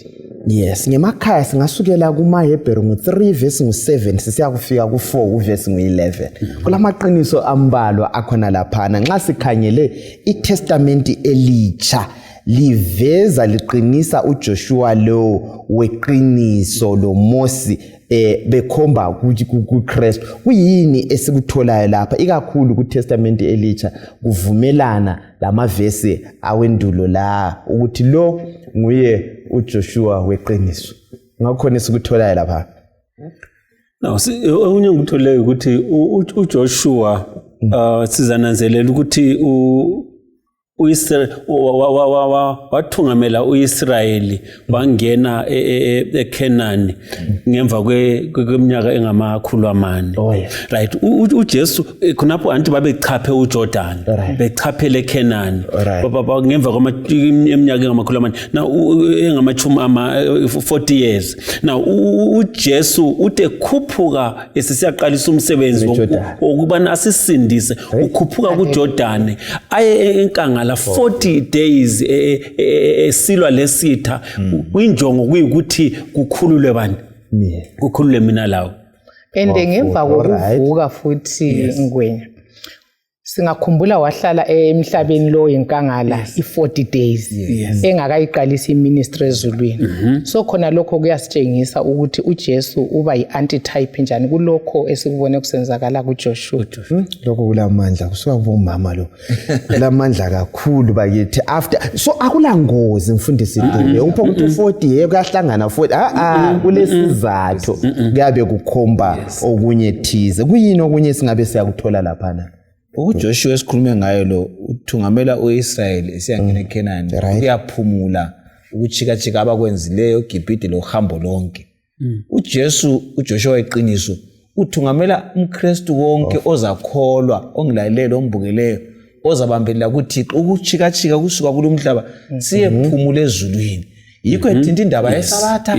Yes, ngemakhaya singasukela kumaHebheru ngo3 verse ngo7 sisiya kufika ku4 verse ngo11. Kulamaqiniso ambalwa akhona laphana nxa sikhangele iTestamenti elitsha liveza liqinisa uJoshua lo weqiniso lo Mose bekhomba kuKristu. Kuyini esikutholayo lapha ikakhulu kuTestamenti elitsha kuvumelana lamavesi awendulo la ukuthi lo nguye uJoshua weqiniso. Ngakho nesikutholayo lapha. Now okunye ngikuthole ukuthi uJoshua sizananzelela ukuthi uIsrael wathungamela uIsrayeli wangena eKenani ngemva kweminyaka engamakhulu amane. Right, uJesu khonapho anti babechaphe uJordan bechaphele eKenani ngemva kweminyaka engamakhulu amane na engamachumi 40 years. Now uJesu ude khuphuka esisiyaqalisa umsebenzi wokubana asisindise ukhuphuka kuJordan aye enkangala 40 days esilwa lesitha kwinjongo kuyikuthi kukhululwe bani kukhulule mina lawo ngemva kokuvuka futhi Ngwenya singakhumbula wahlala emhlabeni lo enkangala i40 days engakayiqalisa iministry ezulwini. So khona lokho kuyasitshengisa ukuthi uJesu uba yi-antitype njani kulokho esikubone kusenzakala kuJoshua. Lokho kulamandla kusuka kubomama lo kulamandla kakhulu bakithi after so akulangozi mfundisi Dube upho ukuthi 40 kuyahlangana 40 kulesizathu kuyabe kukhomba okunye thize kuyini okunye singabe siyakuthola laphana. uJoshua esikhulume ngayo lo uthungamela uIsrael esiyangena eKenani uyaphumula ukuchika abakwenzileyo eGibhithe lohambo lonke. uJoshua weqiniso uthungamela umKristu wonke ozakholwa ongilalelo ombukeleyo ozabambelela ukuthi ukuchika kusuka kulomhlaba siyephumula ezulwini. Yikho ethinta indaba yeSabatha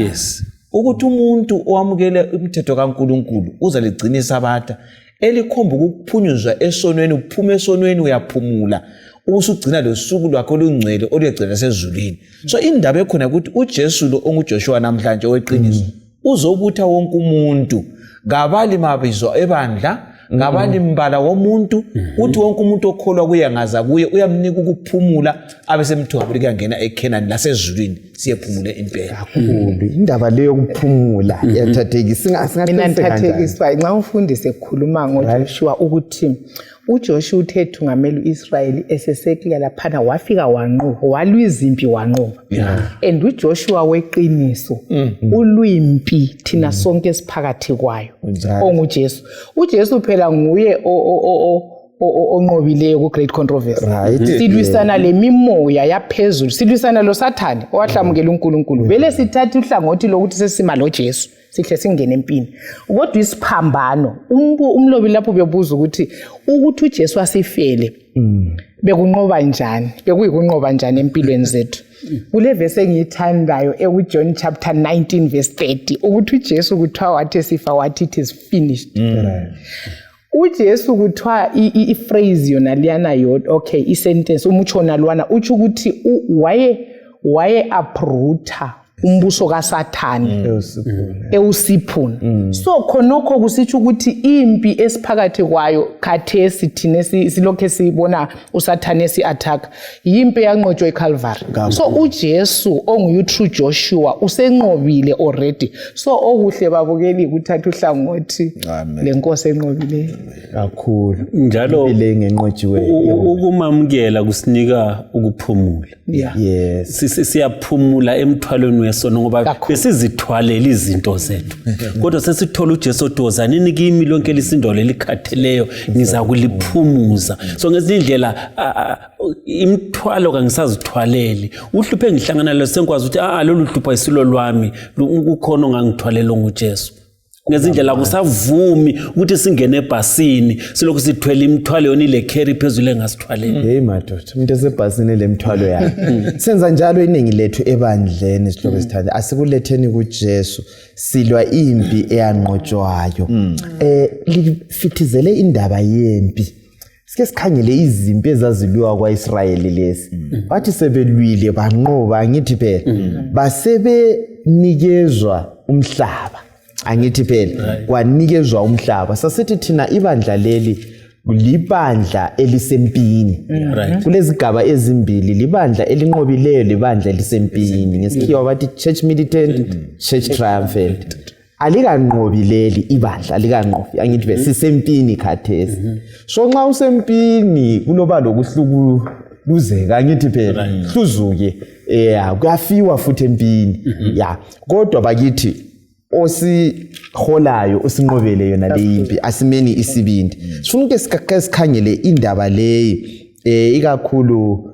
ukuthi umuntu owamukele umthetho kaNkulunkulu uzaligcina iSabatha elikhomba ukuphunyuzwa esonweni uphuma esonweni uyaphumula usugcina losuku lwakho olungcwele oluyegcina sezulwini. So indaba ekhona ukuthi uJesu lo onguJoshua namhlanje oweqiniso uzobutha wonke umuntu ngabali mabizo ebandla ngabali mbala womuntu uthi wonke umuntu okholwa kuye ngaza kuye uyamnika ukuphumula abesemthwabuli kuyangena eKenani lasezulwini siyephumule impela. Kakhulu indaba leyo kuphumula yathathekisa mina ntathethiswa nxa umfundisi ekhuluma ngoJoshua ukuthi uJoshua uthe thungamela uIsrayeli esesekela laphana wafika wanqoba walwizimpi wanqoba and uJoshua weqiniso ulwimpi thina sonke esiphakathi kwayo onguJesu uJesu phela nguye onqobileyo ku great controversy silwisana lemimoya yaphezulu silwisana lo Sathane owahlamukela uNkulunkulu vele sithatha uhlangothi lokuthi sesima lo Jesu sihle singene empini kodwa isiphambano umlobi lapho bebuza ukuthi uJesu asifele bekunqoba njani bekuyikunqoba njani empilweni zethu kule verse engiyithandayo eJohn chapter 19 verse 30 ukuthi uJesu kuthiwa wathi sifa wathi it is finished uJesu kuthiwa iphrase yona liyana yodwa okay isentence umuchona lwana uthi ukuthi waye uprooter umbuso kaSathane ewusiphuna so khonokho kusitsho ukuthi impi esiphakathi kwayo khathesi thina silokho sibona uSathane si-attack yimpi yanqotshwa eCalvary so uJesu onguye true Joshua usenqobile already so okuhle babukeli ukuthatha uhlangothi lenkosi enqobileyo kakhulu njalo le ngenqotshiwe ukumamukela kusinika ukuphumula yes siyaphumula emthwalweni yesono ngoba besizithwalela izinto zethu kodwa sesithola uJesu dozanini kimi lonke lisindolo likhatheleyo niza kuliphumuza so ngezinye indlela imthwalo kangisazithwaleli uhluphe ngihlangana lo senkwazi ukuthi lolu hlupha isilo lwami ukukhona ongangithwalela ngoJesu ngezindlela kusavumi ukuthi singene ebhasini silokhu sithwele imithwalo yona ile carry phezulu engasithwaleni hey madoda umuntu esebhasini lemthwalo yakhe senza njalo iningi lethu ebandleni sihloko esithanda asikuletheni kuJesu silwa impi eyanqotshwayo lifithizele indaba yempi sike sikhangele izimpi ezazilwa kwaIsrayeli lezi bathi sebelwile banqoba ngithi phela basebenikezwa umhlaba angithi phela kwanikezwa umhlaba sasithi thina ibandla leli libandla elisempini kulezigaba ezimbili libandla elinqobileyo libandla elisempini ngesikhiwa bathi church militant church triumphant alikanqobileli ibandla alikanqobi angithi phela sisempini khathesi so nxa usempini kunoba lokuhlukuzeka angithi phela hluzuke kuyafiwa futhi empini kodwa bakithi osiholayo osinqobele yona leyimpi asimeni isibindi sifuna ukuthi sikhangele indaba leyi ikakhulu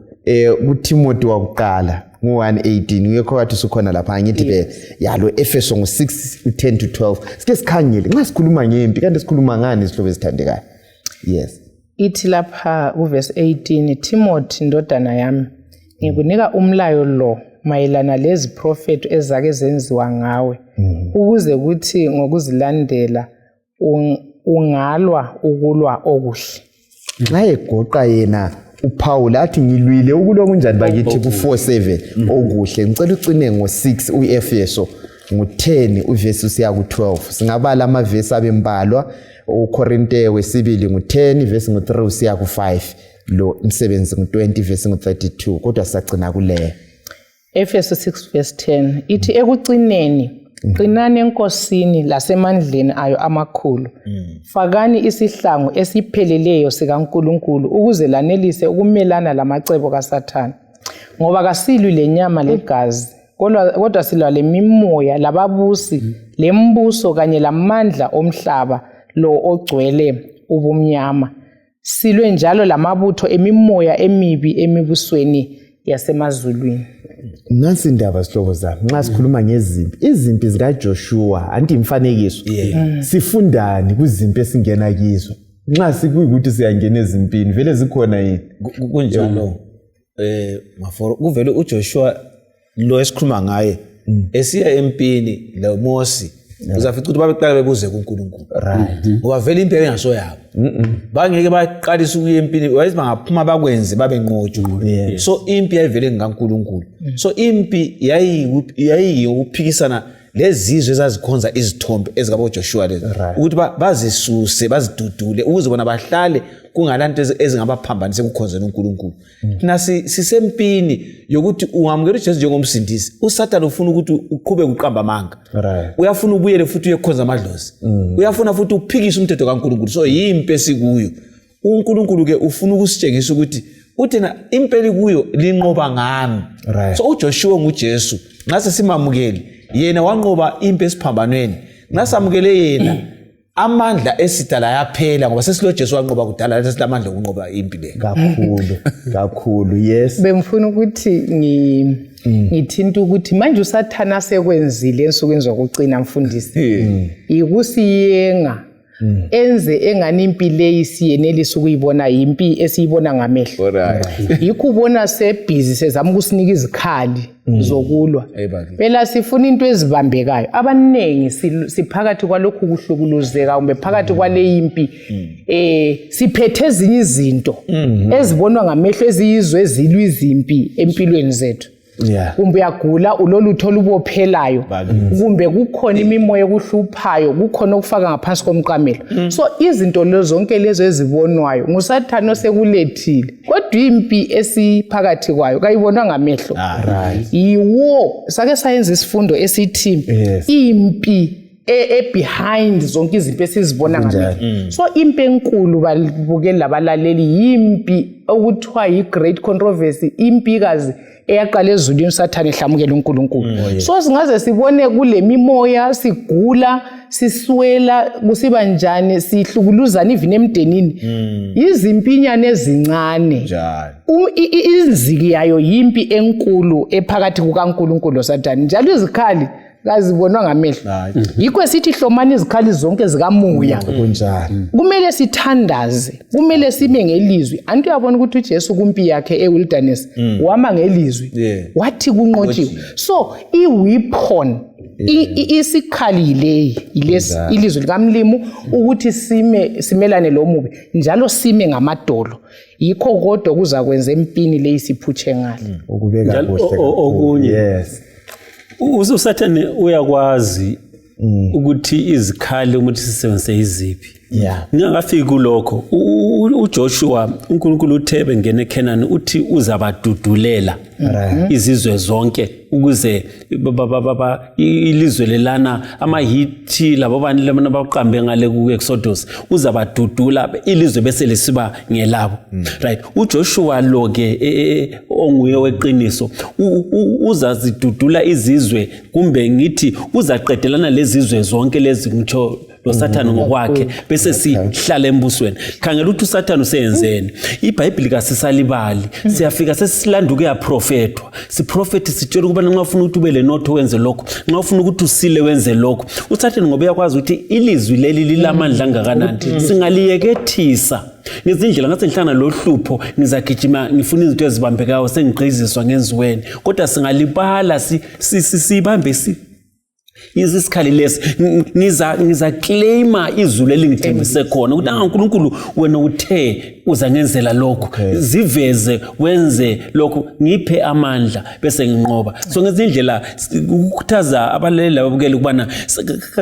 kuTimothy wakuqala ngo1:18 uyekho wathi sukhona lapha ngithi ke yalo Efeso ngo6:10 to 12 sike sikhangele nxa sikhuluma ngempi kanti sikhuluma ngani isihlobo esithandekayo yes ithi lapha uverse 18 Timothy ndodana yami ngikunika umlayo lo mayelana lezi prophet ezake zenziwa ngawe ukuze kuthi ngokuzilandela ungalwa ukulwa okuhle nxa egoqa yena uPaul athi ngilwile ukulwa kunjani bakithi ku4:7 okuhle ngicela ucine ngo6 uEfeso ngo10 uverse usiya ku12 singabala amavesi abembalwa uKorinte wesibili ngo10 verse ngo3 usiya ku5 lo umsebenzi ngo20 verse ngo32 kodwa sacina kuleyo Efeso 6 verse 10 ithi ekucineni qinani enkosini lasemandleni ayo amakhulu fakani isihlangu esipheleleyo sikaNkulunkulu ukuze lanelise ukumelana lamacebo kaSathane ngoba kasilwi lenyama legazi kodwa silwa lemimoya lababusi lembuso kanye lamandla omhlaba lo ogcwele ubumnyama silwe njalo lamabutho emimoya emibi emibusweni yasemazulwini nansi indaba sihlobo zami nxa sikhuluma ngezimpi izimpi zikaJoshua anti imfanekiso sifundani kuzimpi esingena kizo nxa sikuyikuthi siyangena ezimpini vele zikhona yini kunjalo maforo kuvele uJoshua lo esikhuluma ngaye esiya empini lo Mose uzafica ukuthi babeqala bebuze kuNkulunkulu ngoba vele impilo engaso yabo bangeke baqalisa ukuya empini wayethi bangaphuma bakwenze babenqotshwa so impi yayivele ngikaNkulunkulu so impi yayiyokuphikisana lezizwe ezazikhonza izithombe ezikabo Joshua lezi ukuthi bazisuse bazidudule ukuze bona bahlale kungalanto ezingabaphambanisa ukukhonzela uNkulunkulu thina sisempini yokuthi ungamukela uJesu njengomsindisi uSathane ufuna ukuthi uqhube uqamba amanga uyafuna ubuyele futhi uyekhonza amadlozi uyafuna futhi uphikise umthetho kaNkulunkulu so yimpi esikuyo uNkulunkulu ke ufuna ukusitshengisa ukuthi uthina impela kuyo linqoba ngami. Right. So uJoshua nguJesu ngase simamukele yena wanqoba impi esiphambanweni ngasamukele yena amandla esidala yaphela ngoba sesilo Jesu wanqoba kudala lesilamandla okunqoba impi le. Kakhulu yes. Bengifuna ukuthi ngithinta ukuthi manje uSathana sekwenzile ensukwini zokucina mfundisi. Ikusiyenga enze engani impilo eyisiyenelisa ukuyibona impi esiyibona ngamehlo. Yikho ubona sebhizi sezama ukusinika izikhali zokulwa. Phela sifuna into ezibambekayo. Abaningi siphakathi kwalokhu kuhlukuluzeka kumbe phakathi kwale impi siphethe ezinye izinto ezibonwa ngamehlo eziyizwe ezilwa izimpi empilweni zethu. Yeah. Kumbe uyagula ulolutho lubophelayo kumbe kukhona imimoya ekuhluphayo kukhona okufaka ngaphansi komqamelo. So izinto lezo zonke lezo ezibonwayo nguSathana osekulethile kodwa impi esiphakathi kwayo kayibonwa ngamehlo. Yiwo sake sayenza isifundo esithi impi behind zonke izinto esizibona ngamehlo. So impi enkulu balibukela labalaleli impi okuthiwa yi-great controversy, impikazi eyaqala ezulwini uSathane ehlamukela uNkulunkulu. So singaze sibone kule mimoya sigula siswela kusiba njani sihlukuluzana even emdenini izimpinyane ezincane njalo inziki yayo yimpi enkulu ephakathi kukaNkulunkulu noSathane njalo izikhali kazibonwa ngamehlo. Yikho sithi hlomani izikhali zonke zikamoya kunjalo. Kumele sithandaze, kumele sime ngelizwi. Antu uyabona ukuthi uJesu kumpi yakhe ewilderness wama ngelizwi. Wathi kunqotshiwe. So iweapon isikhali ilesi ilizwi likamlimu ukuthi simelane lomubi njalo sime ngamadolo. Yikho kodwa kuza kwenza empini leyisiphutshe ngale. Ukubeka kuhle. Okunye. Yes. uSathane uyakwazi ukuthi izikhali ukuthi sisebenzise iziphi. Ngingakafiki kulokho uJoshua uNkulunkulu uthebe ngene eKhanani uthi uzabadudulela izizwe zonke ukuze ilizwe lelana amaHithi labo bani lemana baqambe ngale kuExodus uzabadudula ilizwe bese lesiba ngelabo. Right. uJoshua lo ke onguye weqiniso uzazidudula izizwe kumbe ngithi uzaqedelana lezizwe zonke lezi ngitsho loSathane ngokwakhe bese sihlala embusweni. Khangela ukuthi uSathane usenzeni. iBhayibheli kasisalibali siyafika sesilanduke yaprofetwa siprofeti sitshela ukuba nxa ufuna ukuthi ube lenotho wenze lokho nxa ufuna ukuthi usile wenze lokho. uSathane ngoba yakwazi ukuthi ilizwi leli lilamandla angakanani singaliyekethisa ngezindlela ngase ngihlangana lohlupho ngizagijima ngifuna izinto ezibambekayo sengigqiziswa ngenziweni kodwa singalibala sibambe isikhali lesi ngiza claima izulu elingithembise khona ukuthi uNkulunkulu wena uthe uza ngenzela lokho ziveze wenze lokho ngiphe amandla bese nginqoba. So ngezindlela ukukhuthaza abalaleli lababukeli ukubana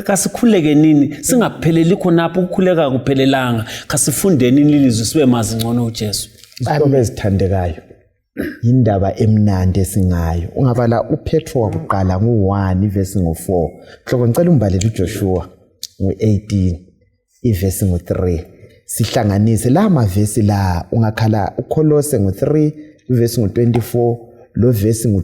kasikhuleke nini singapheleli khonapho ukukhuleka kuphelelanga kasifundeni ilizwi sibe mazi ngcono uJesu. Isithombe ezithandekayo indaba emnandi esingayo ungabala uPetro wakuqala ngo1 ivesi ngo4 hloko ngicela umbalele uJoshua ngo18 ivesi ngo3 sihlanganise la mavesi la ungakhala uKolose ngo3 ivesi ngo24 lo vesi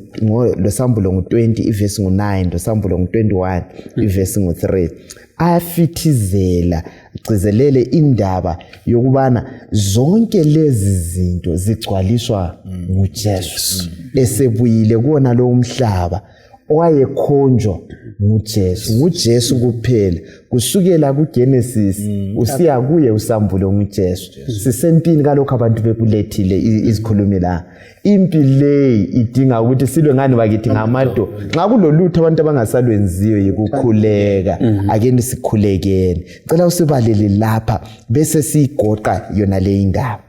losambulo ngo20 ivesi ngo9 losambulo ngo21 ivesi ngo3 ayafithizela agcizelele indaba yokubana zonke lezi zinto zigcwaliswa nguJesu esebuyile kuona lo umhlaba owayekhonjwa nguJesu kuphela kusukela kuGenesis usiya kuye usambulo nguJesu. Sisempini kalokho abantu bekulethile izikhulumi la impi le idinga ukuthi silwe ngani bakithi ngamado nxa kulolutho abantu abangasalwenziyo yikukhuleka akeni sikhulekeni. Cela usibalele lapha bese sigoqa yona le indaba.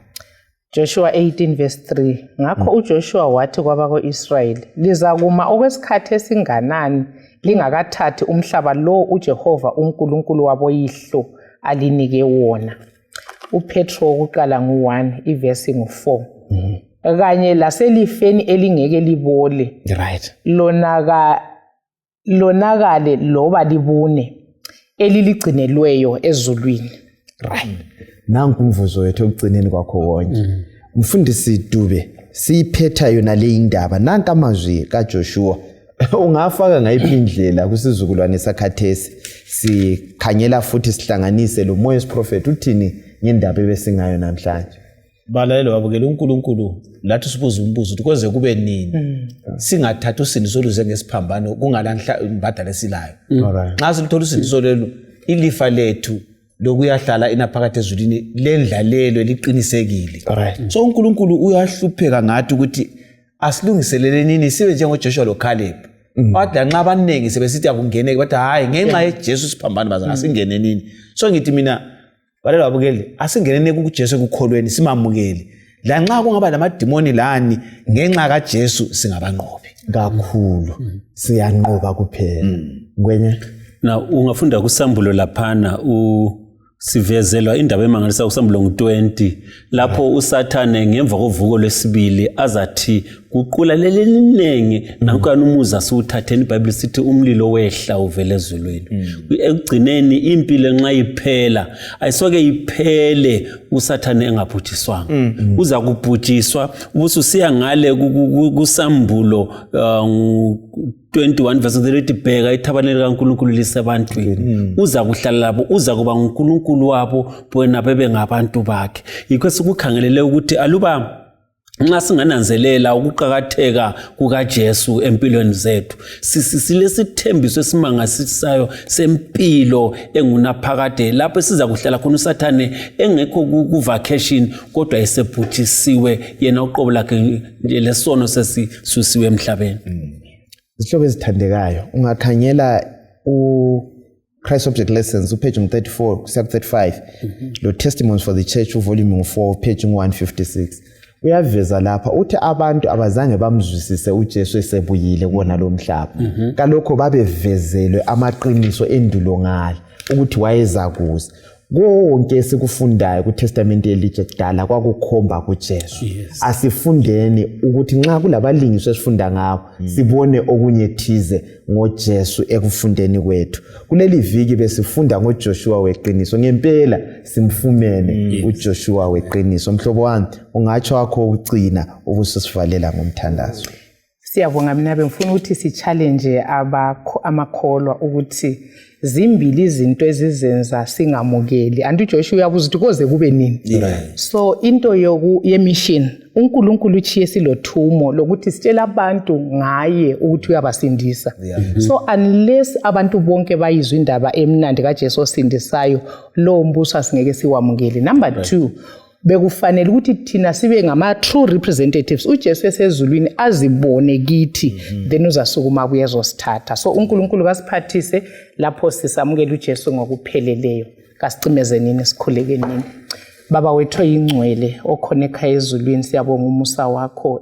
Joshua 18 verse 3 ngakho uJoshua wathi kwabako-Israyeli lizakuma okwesikhathi esinganani lingakathathi umhlaba lo uJehova uNkulunkulu waboyihlo alinike wona. uPetro wokuqala ngo1 ivesi ngo4 kanye laselifeni elingeke libole Right. lonakale loba libune eliligcinelweyo ezulwini. Right. nanku umvuzo wethu ekugcineni kwakho wonke. Mfundisi Dube, siyiphetha yona le indaba nanka amazwi kaJoshua. Ungafaka ngayiphi indlela kusizukulwane sakhathesi sikhangela futhi sihlanganise lo Moya Prophet uthini ngendaba ebesingayo namhlanje. Balalelo babukela uNkulunkulu lathi sibuza umbuzo ukuthi kweze kube nini singathatha usindiso oluze ngesiphambano kungalanhla imbadala esilayo. Nxa silithola usindiso lelo ilifa lethu lokuyahlala inaphakade ezulwini lendlalelo liqinisekile. So uNkulunkulu uyahlupheka ngathi ukuthi asilungiselele nini sibe njengoJoshua loCaleb. Wathi nxa abaningi sebesithi akungeneke bathi hayi ngenxa yeJesu siphambane baza asingene nini. So ngithi mina balela babukeli asingenene kuJesu ekukholweni simamukeli. La nxa kungaba lamadimoni lani ngenxa kaJesu singabanqobi kakhulu. Siyanqoba kuphela. Ngwenya na ungafunda kusambulo laphana sivezelwa indaba emangalisa kusambulo ngo20 lapho uSathane ngemva kovuko lwesibili azathi kuqula leliningi nankani umuza siwuthatheni iBhayibheli sithi umlilo wehla uvele ezulwini. Ekugcineni impilo nxa iphela ayisoke iphele uSathane engabhujiswanga. Uza kubhujiswa ubususiya ngale kusambulo 21 verse 30 bheka ithabaneli kaNkulunkulu lisebantwini. Uza kuhlala labo, uza kuba uNkulunkulu wabo bona bebe ngabantu bakhe. Yikho sikukhangelele ukuthi aluba nxa singananzelela ukuqhakatheka kukaJesu empilweni zethu silesithembiso esimangasisayo sempilo engunaphakade lapho siza kuhlala khona uSathane engekho ku vacation kodwa esebhujisiwe yena uqobo lakhe lesono sesisusiwe emhlabeni. Isihlobo ezithandekayo ungakhangela Christ Object Lessons page 34 kusiya 35 lo Testimonies for the Church volume 4 page 156 uyaveza lapha uthi abantu abazange bamzwisise uJesu esebuyile kuona lo mhlaba kalokho babevezelwe amaqiniso endulo ngalo ukuthi wayeza kuza konke esikufundayo kuTestament elitsha kudala kwakukhomba kuJesu. Asifundeni ukuthi nxa kulabalingiswa esifunda ngabo sibone okunye thize ngoJesu ekufundeni kwethu. Kuleli viki besifunda ngoJoshua weqiniso ngempela simfumene uJoshua weqiniso. Mhlobo wami ungatsho wakho ucina ubusisivalela ngomthandazo. Siyabonga mina bengifuna ukuthi si challenge amakholwa ukuthi zimbili izinto ezizenza singamukeli. Anti Joshua uyabuza ukuthi koze kube nini. So into yemission uNkulunkulu uchiye silothumo lokuthi sitshela abantu ngaye ukuthi uyabasindisa. So unless abantu bonke bayizwa indaba emnandi kaJesu osindisayo lo mbuso asingeke siwamukeli. Number 2 bekufanele ukuthi thina sibe ngama true representatives uJesu esezulwini azibone kithi then uzasukuma kuyezosithatha. So uNkulunkulu kasiphathise lapho sisamukela uJesu ngokupheleleyo. Kasicimeze nini sikhuleke nini. Baba wethu oyingcwele okhona ekhaya ezulwini siyabonga umusa wakho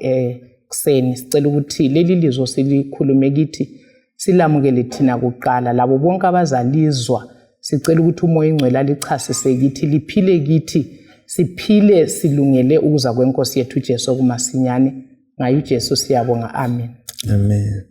kuseni sicela ukuthi leli lizwe silikhulume kithi silamukele thina kuqala labo bonke abazalizwa sicela ukuthi umoya ingcwele alichasise kithi liphile kithi siphile silungele ukuza kwenkosi yethu uJesu kumasinyane ngayo uJesu siyabonga amen. Amen.